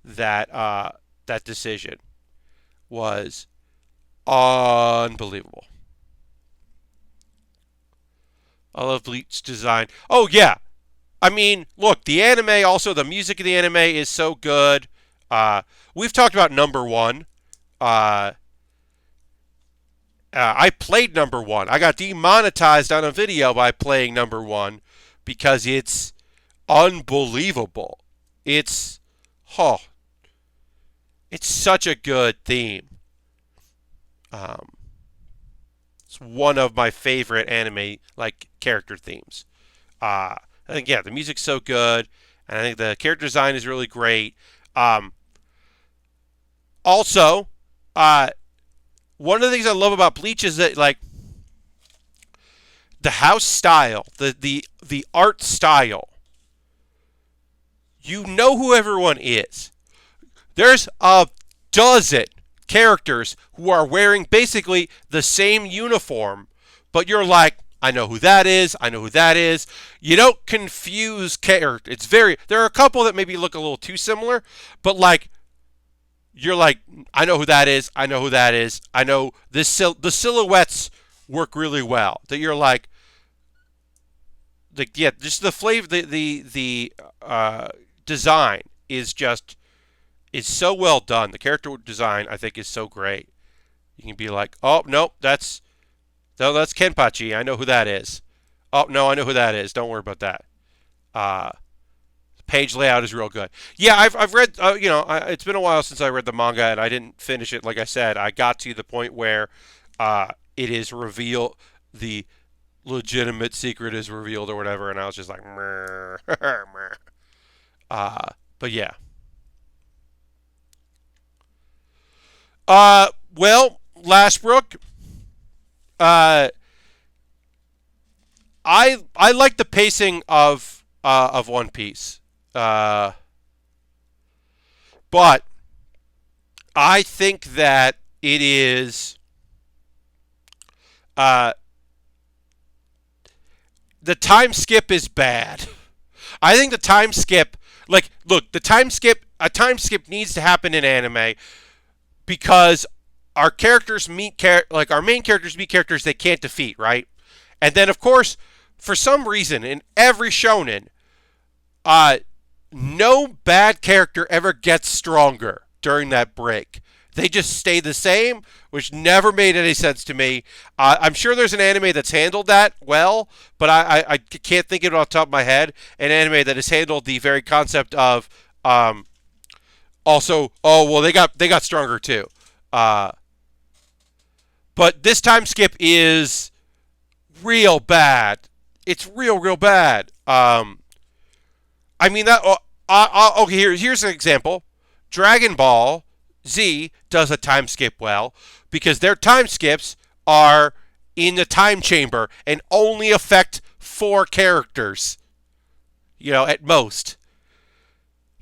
that decision was unbelievable. I love Bleach design. Oh yeah, I mean, look, the anime. Also, the music of the anime is so good. Uh, we've talked about number one. Uh, I played number one. I got demonetized on a video by playing number one because it's unbelievable. It's, oh, it's such a good theme. Um, it's one of my favorite anime like character themes. I think yeah, the music's so good, and I think the character design is really great. Um, also, uh, one of the things I love about Bleach is that like the house style, the art style. You know who everyone is. There's a dozen characters who are wearing basically the same uniform, but you're like, I know who that is. I know who that is. You don't confuse character. It's very. There are a couple that maybe look a little too similar, but like you're like, I know who that is. I know who that is. I know this. The silhouettes work really well. That you're like yeah, just the flavor, the design is so well done. The character design I think is so great. You can be like, oh nope, that's Kenpachi. I know who that is. Oh no, I know who that is. Don't worry about that. Uh, Page layout is real good. Yeah, I've read. It's been a while since I read the manga, and I didn't finish it. Like I said, I got to the point where it is revealed, the legitimate secret is revealed or whatever, and I was just like, meh, meh. But yeah. Well, Lashbrook. Uh, I like the pacing of One Piece. Uh, but I think that it is uh, the time skip is bad. I think the time skip, like, look, a time skip needs to happen in anime because our characters like our main characters meet characters they can't defeat, right? And then, of course, for some reason, in every shonen, uh, no bad character ever gets stronger during that break. They just stay the same, which never made any sense to me. I'm sure there's an anime that's handled that well, but I can't think of it off the top of my head. An anime that has handled the very concept of also, oh well, they got stronger too. Uh, but this time skip is real bad. It's real bad. I mean that. Okay, here's an example. Dragon Ball Z does a time skip well because their time skips are in the time chamber and only affect 4 characters. At most.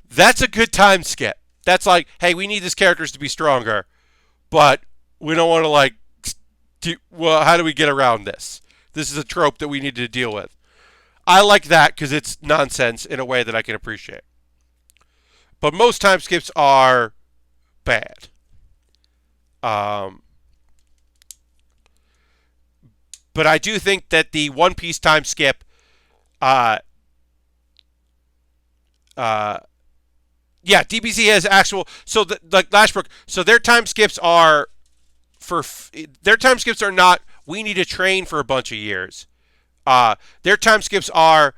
That's a good time skip. That's like, hey, we need these characters to be stronger, but we don't want to well, how do we get around this? This is a trope that we need to deal with. I like that because it's nonsense in a way that I can appreciate. But most time skips are bad. But I do think that the One Piece time skip, yeah, DBZ has actual. So like Lashbrook, so their time skips are their time skips are not. We need to train for a bunch of years. Their time skips are,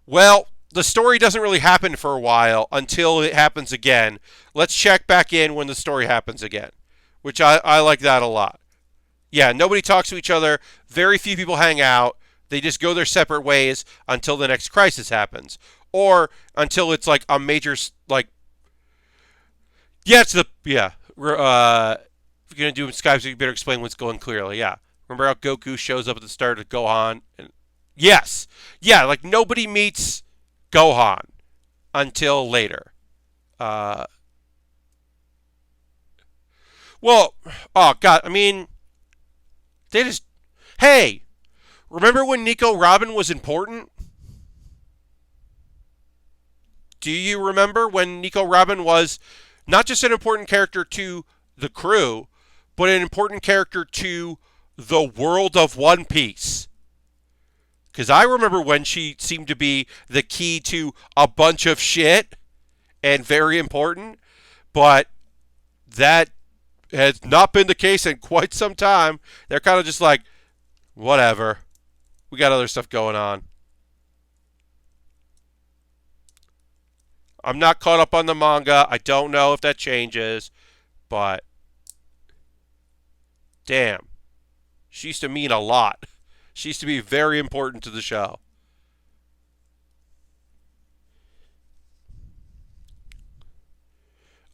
well, the story doesn't really happen for a while until it happens again. Let's check back in when the story happens again, which I like that a lot. Yeah, nobody talks to each other. Very few people hang out. They just go their separate ways until the next crisis happens. Or until it's like a major, like, yeah, it's the, yeah. If you're going to do Skype, so you better explain what's going clearly. Yeah. Remember how Goku shows up at the start of Gohan? Yes. Yeah, like nobody meets Gohan until later. Well, oh, God, I mean, they just, hey, remember when Nico Robin was important? Do you remember when Nico Robin was not just an important character to the crew, but an important character to the world of One Piece? Because I remember when she seemed to be the key to a bunch of shit and very important, but that has not been the case in quite some time. They're kind of just like, whatever. We got other stuff going on. I'm not caught up on the manga. I don't know if that changes, but damn. She used to mean a lot. She used to be very important to the show.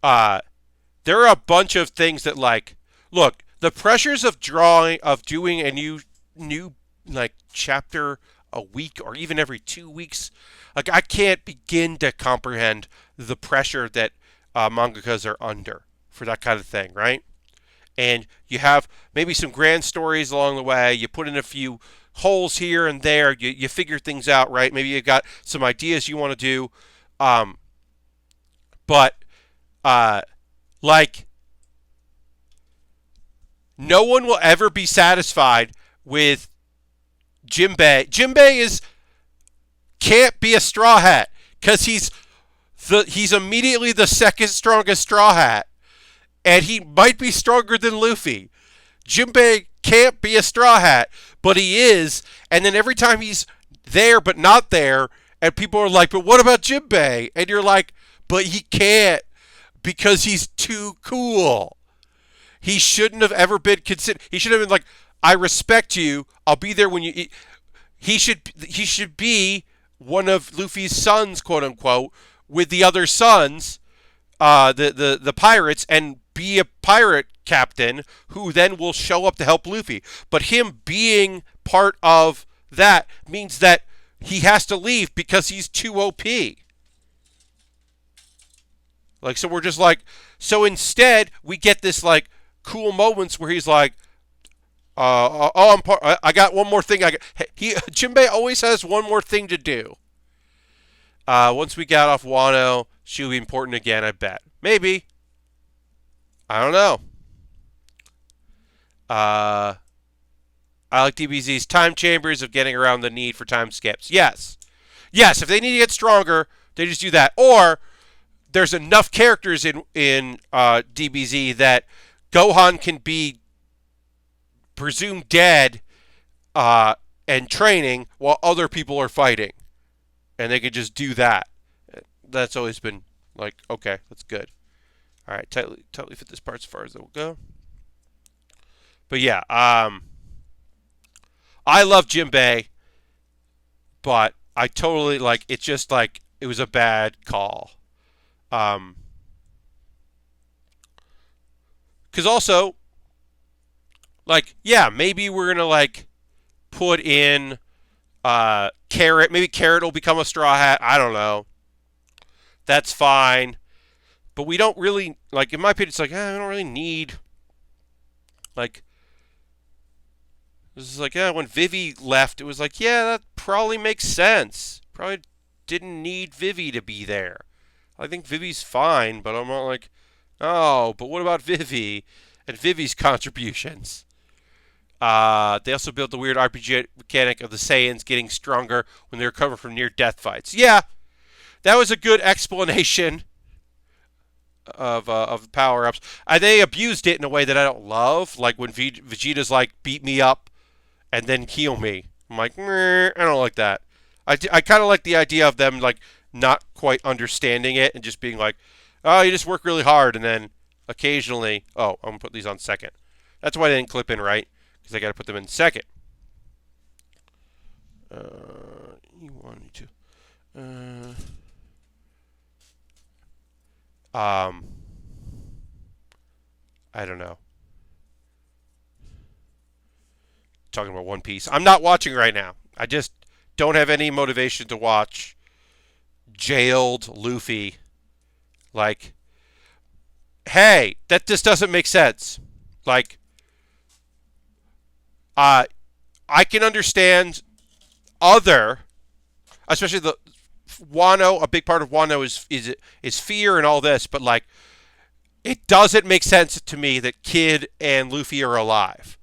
Uh, there are a bunch of things that like look, the pressures of doing a new like chapter a week or even every 2 weeks, like I can't begin to comprehend the pressure that mangakas are under for that kind of thing, right? And you have maybe some grand stories along the way. You put in a few holes here and there. You figure things out, right? Maybe you got some ideas you want to do, um, but uh, like no one will ever be satisfied with Jinbei. Jinbei is can't be a straw hat because he's immediately the second strongest straw hat, and he might be stronger than Luffy. Jinbei can't be a straw hat, but he is. And then every time he's there but not there, and people are like, "But what about Jinbei?" And you're like, "But he can't because he's too cool. He shouldn't have ever been considered. He should have been like, I respect you. I'll be there when you eat." He should be one of Luffy's sons, quote unquote, with the other sons, the pirates, and be a pirate captain who then will show up to help Luffy. But him being part of that means that he has to leave because he's too OP. Like, so we're just like, so instead we get this like cool moments where he's like, I got one more thing. Jinbei always has one more thing to do. Once we got off Wano, she'll be important again, I bet. Maybe. I don't know. I like DBZ's time chambers of getting around the need for time skips. Yes. Yes, if they need to get stronger, they just do that. Or there's enough characters in DBZ that Gohan can be presumed dead and training while other people are fighting. And they could just do that. That's always been like, okay, that's good. All right, tightly fit this part as far as it will go. But yeah, I love Jinbei, but I totally like it's just like it was a bad call. Because also, like, yeah, maybe we're gonna like put in Carrot. Maybe Carrot will become a straw hat. I don't know. That's fine. But we don't really, like, in my opinion, it's like, we don't really need, like, this is like, when Vivi left, it was like, yeah, that probably makes sense. Probably didn't need Vivi to be there. I think Vivi's fine, but I'm not like, oh, but what about Vivi and Vivi's contributions? They also built the weird RPG mechanic of the Saiyans getting stronger when they recover from near-death fights. Yeah, that was a good explanation of power-ups. They abused it in a way that I don't love, like when Vegeta's like, beat me up and then heal me. I'm like, I don't like that. I kind of like the idea of them like not quite understanding it and just being like, oh, you just work really hard and then occasionally, oh, I'm going to put these on second. That's why they didn't clip in right, because I got to put them in second. You wanted to. I don't know. Talking about One Piece. I'm not watching right now. I just don't have any motivation to watch jailed Luffy. Like, hey, that just doesn't make sense. Like, I can understand especially the Wano. A big part of Wano is fear and all this, but like, it doesn't make sense to me that Kid and Luffy are alive.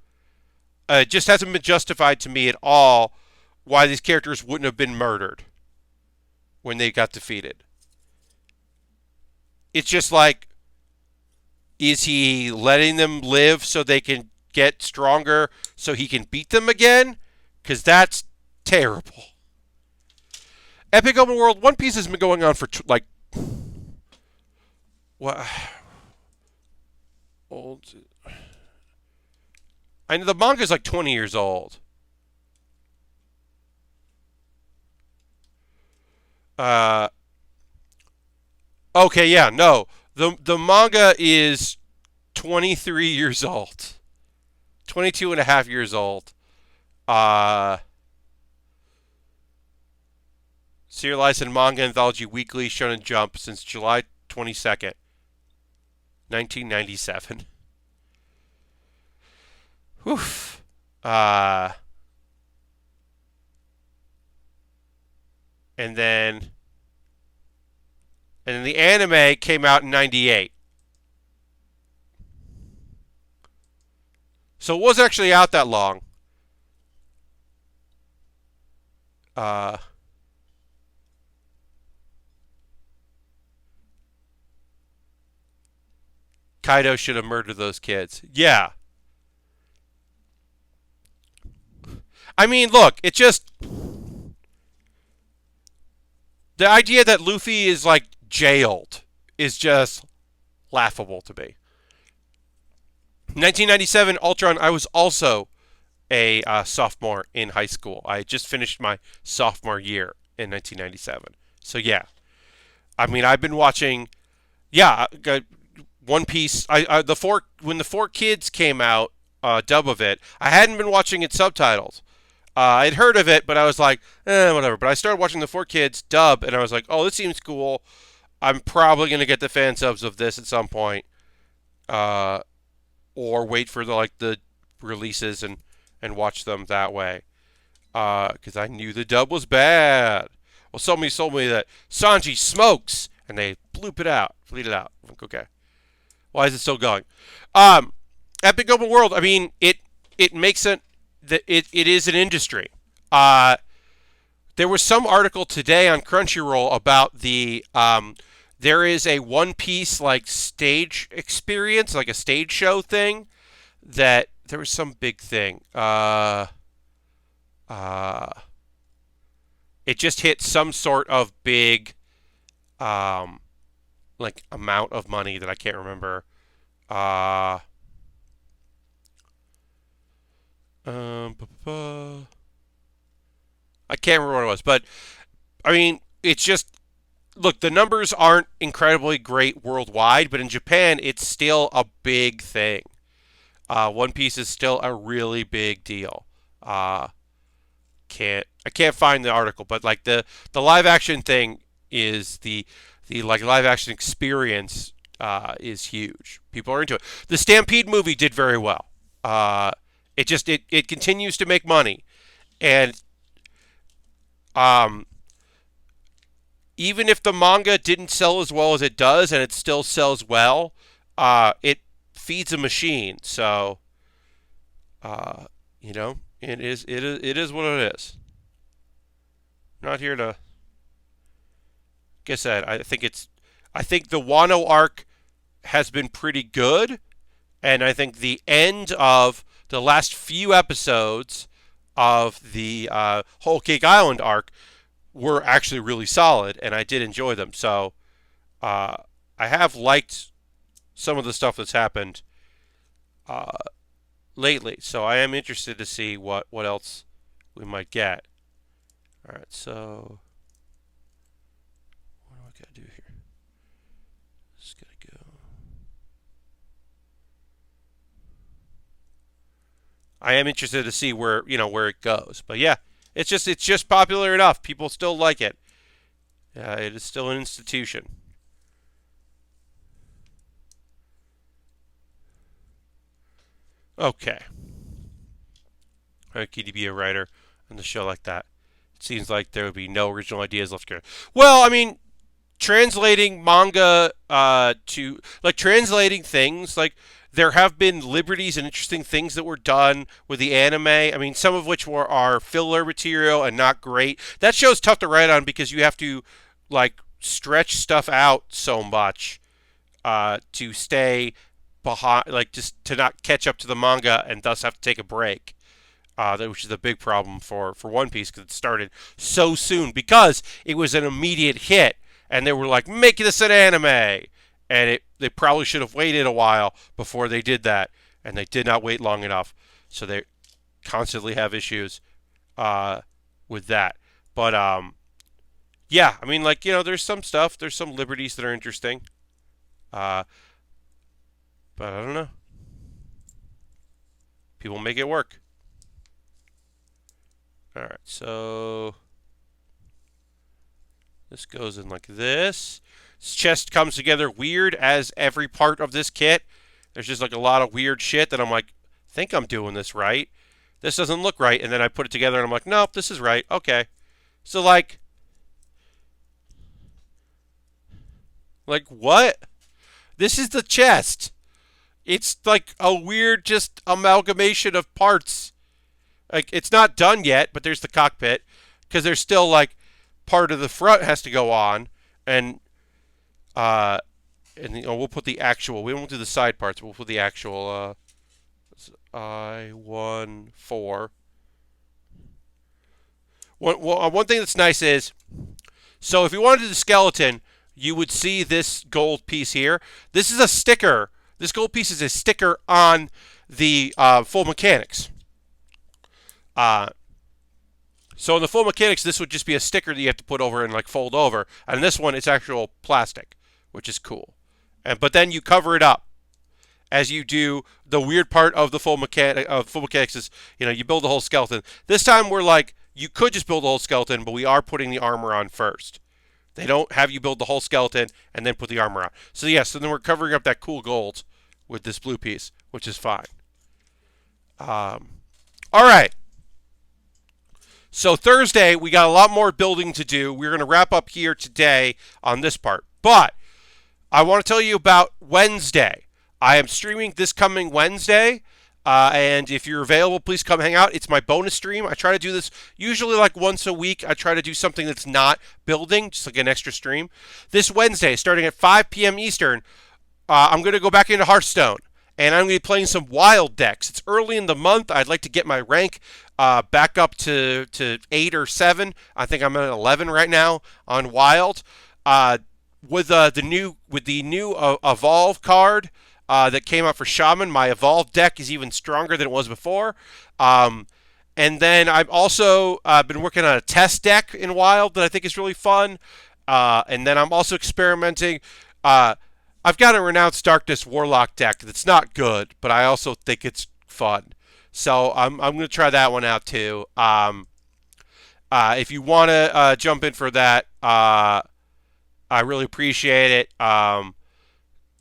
It just hasn't been justified to me at all why these characters wouldn't have been murdered when they got defeated. It's just like, is he letting them live so they can get stronger so he can beat them again? Because that's terrible. Epic Open World One Piece has been going on for like what? Old. I know the manga is like 20 years old. Uh, okay, yeah, no. The manga is 23 years old. 22 and a half years old. Uh, Serialized in Manga Anthology Weekly, Shonen Jump since July 22nd, 1997. Whew. Uh, and then the anime came out in 98. So it was actually out that long. Kaido should have murdered those kids. Yeah. I mean, look, it just... The idea that Luffy is, like, jailed is just laughable to me. 1997, Ultron, I was also a sophomore in high school. I just finished my sophomore year in 1997. So, yeah. I mean, I've been watching... Yeah, One Piece. When the Four Kids came out, dub of it, I hadn't been watching it subtitled. I'd heard of it, but I was like, whatever. But I started watching the Four Kids dub, and I was like, oh, this seems cool. I'm probably gonna get the fan subs of this at some point, or wait for the releases and watch them that way. Because I knew the dub was bad. Well, somebody told me that Sanji smokes, and they bleep it out. I'm like, okay. Why is it still going? Epic Open World. I mean, it makes it is an industry. There was some article today on Crunchyroll about the there is a One Piece like stage experience, like a stage show thing. That there was some big thing. It just hit some sort of big like amount of money that I can't remember. I can't remember what it was, but I mean, it's just look. The numbers aren't incredibly great worldwide, but in Japan, it's still a big thing. One Piece is still a really big deal. I can't find the article, but like the live action thing is the like live action experience is huge. People are into it. The Stampede movie did very well. It continues to make money, and even if the manga didn't sell as well as it does, and it still sells well, it feeds a machine. So, it is what it is. I'm not here to. Like I said, I think the Wano arc has been pretty good, and I think the end of the last few episodes of the Whole Cake Island arc were actually really solid, and I did enjoy them. So I have liked some of the stuff that's happened lately. So I am interested to see what else we might get. All right, so what do I got to do here? Just gotta go. I am interested to see where it goes. But yeah, it's just popular enough. People still like it. It is still an institution. Okay. Lucky to be a writer on the show like that. It seems like there would be no original ideas left. Well, I mean, translating manga to like translating things like There have been liberties and interesting things that were done with the anime. I mean, some of which are filler material and not great. That show's tough to write on because you have to like stretch stuff out so much to stay behind, like just to not catch up to the manga and thus have to take a break. Which is a big problem for One Piece because it started so soon because it was an immediate hit and they were like, make this an anime. And they probably should have waited a while before they did that. And they did not wait long enough. So they constantly have issues with that. But, yeah, I mean, like, there's some stuff. There's some liberties that are interesting. But I don't know. People make it work. All right, so this goes in like this. This chest comes together weird as every part of this kit. There's just like a lot of weird shit that I'm like, I think I'm doing this right. This doesn't look right. And then I put it together and I'm like, nope, this is right. Okay. So like what? This is the chest. It's like a weird just amalgamation of parts. Like it's not done yet, but there's the cockpit because there's still like part of the front has to go on and we'll put the actual. We won't do the side parts. We'll put the actual. I-14. One thing that's nice is, so if you wanted to do the skeleton, you would see this gold piece here. This is a sticker. This gold piece is a sticker on the full mechanics. So in the full mechanics, this would just be a sticker that you have to put over and like fold over. And this one, it's actual plastic, which is cool. But then you cover it up as you do the weird part of the full mechanics is, you build the whole skeleton. This time we're like, you could just build the whole skeleton, but we are putting the armor on first. They don't have you build the whole skeleton and then put the armor on. So yeah, so then we're covering up that cool gold with this blue piece, which is fine. All right. So Thursday, we got a lot more building to do. We're going to wrap up here today on this part. But I want to tell you about Wednesday. I am streaming this coming Wednesday. And if you're available, please come hang out. It's my bonus stream. I try to do this usually like once a week. I try to do something that's not building, just like an extra stream. This Wednesday, starting at 5 p.m. Eastern, I'm going to go back into Hearthstone. And I'm going to be playing some wild decks. It's early in the month. I'd like to get my rank back up to 8 or 7. I think I'm at 11 right now on wild. With the new Evolve card that came out for Shaman, my Evolve deck is even stronger than it was before. And then I've also been working on a test deck in Wild that I think is really fun. And then I'm also experimenting. I've got a Renounced Darkness Warlock deck that's not good, but I also think it's fun. So I'm going to try that one out too. If you want to jump in for that, I really appreciate it.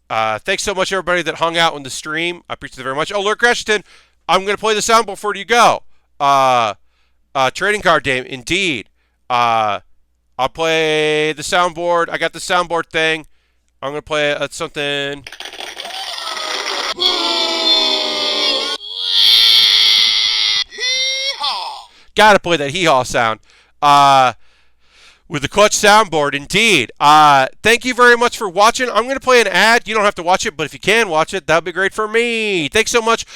Thanks so much, everybody that hung out on the stream. I appreciate it very much. Oh, Lord Crashington, I'm going to play the sound before you go. Trading card game, indeed. I'll play the soundboard. I got the soundboard thing. I'm going to play something. Gotta play that hee-haw sound. With the clutch soundboard, indeed. Thank you very much for watching. I'm going to play an ad. You don't have to watch it, but if you can watch it, that would be great for me. Thanks so much.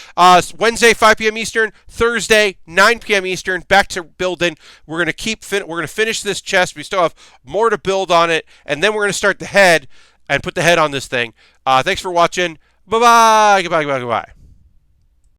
Wednesday, 5 p.m. Eastern. Thursday, 9 p.m. Eastern. Back to building. We're going to finish this chest. We still have more to build on it, and then we're going to start the head and put the head on this thing. Thanks for watching. Bye-bye. Goodbye, goodbye, goodbye.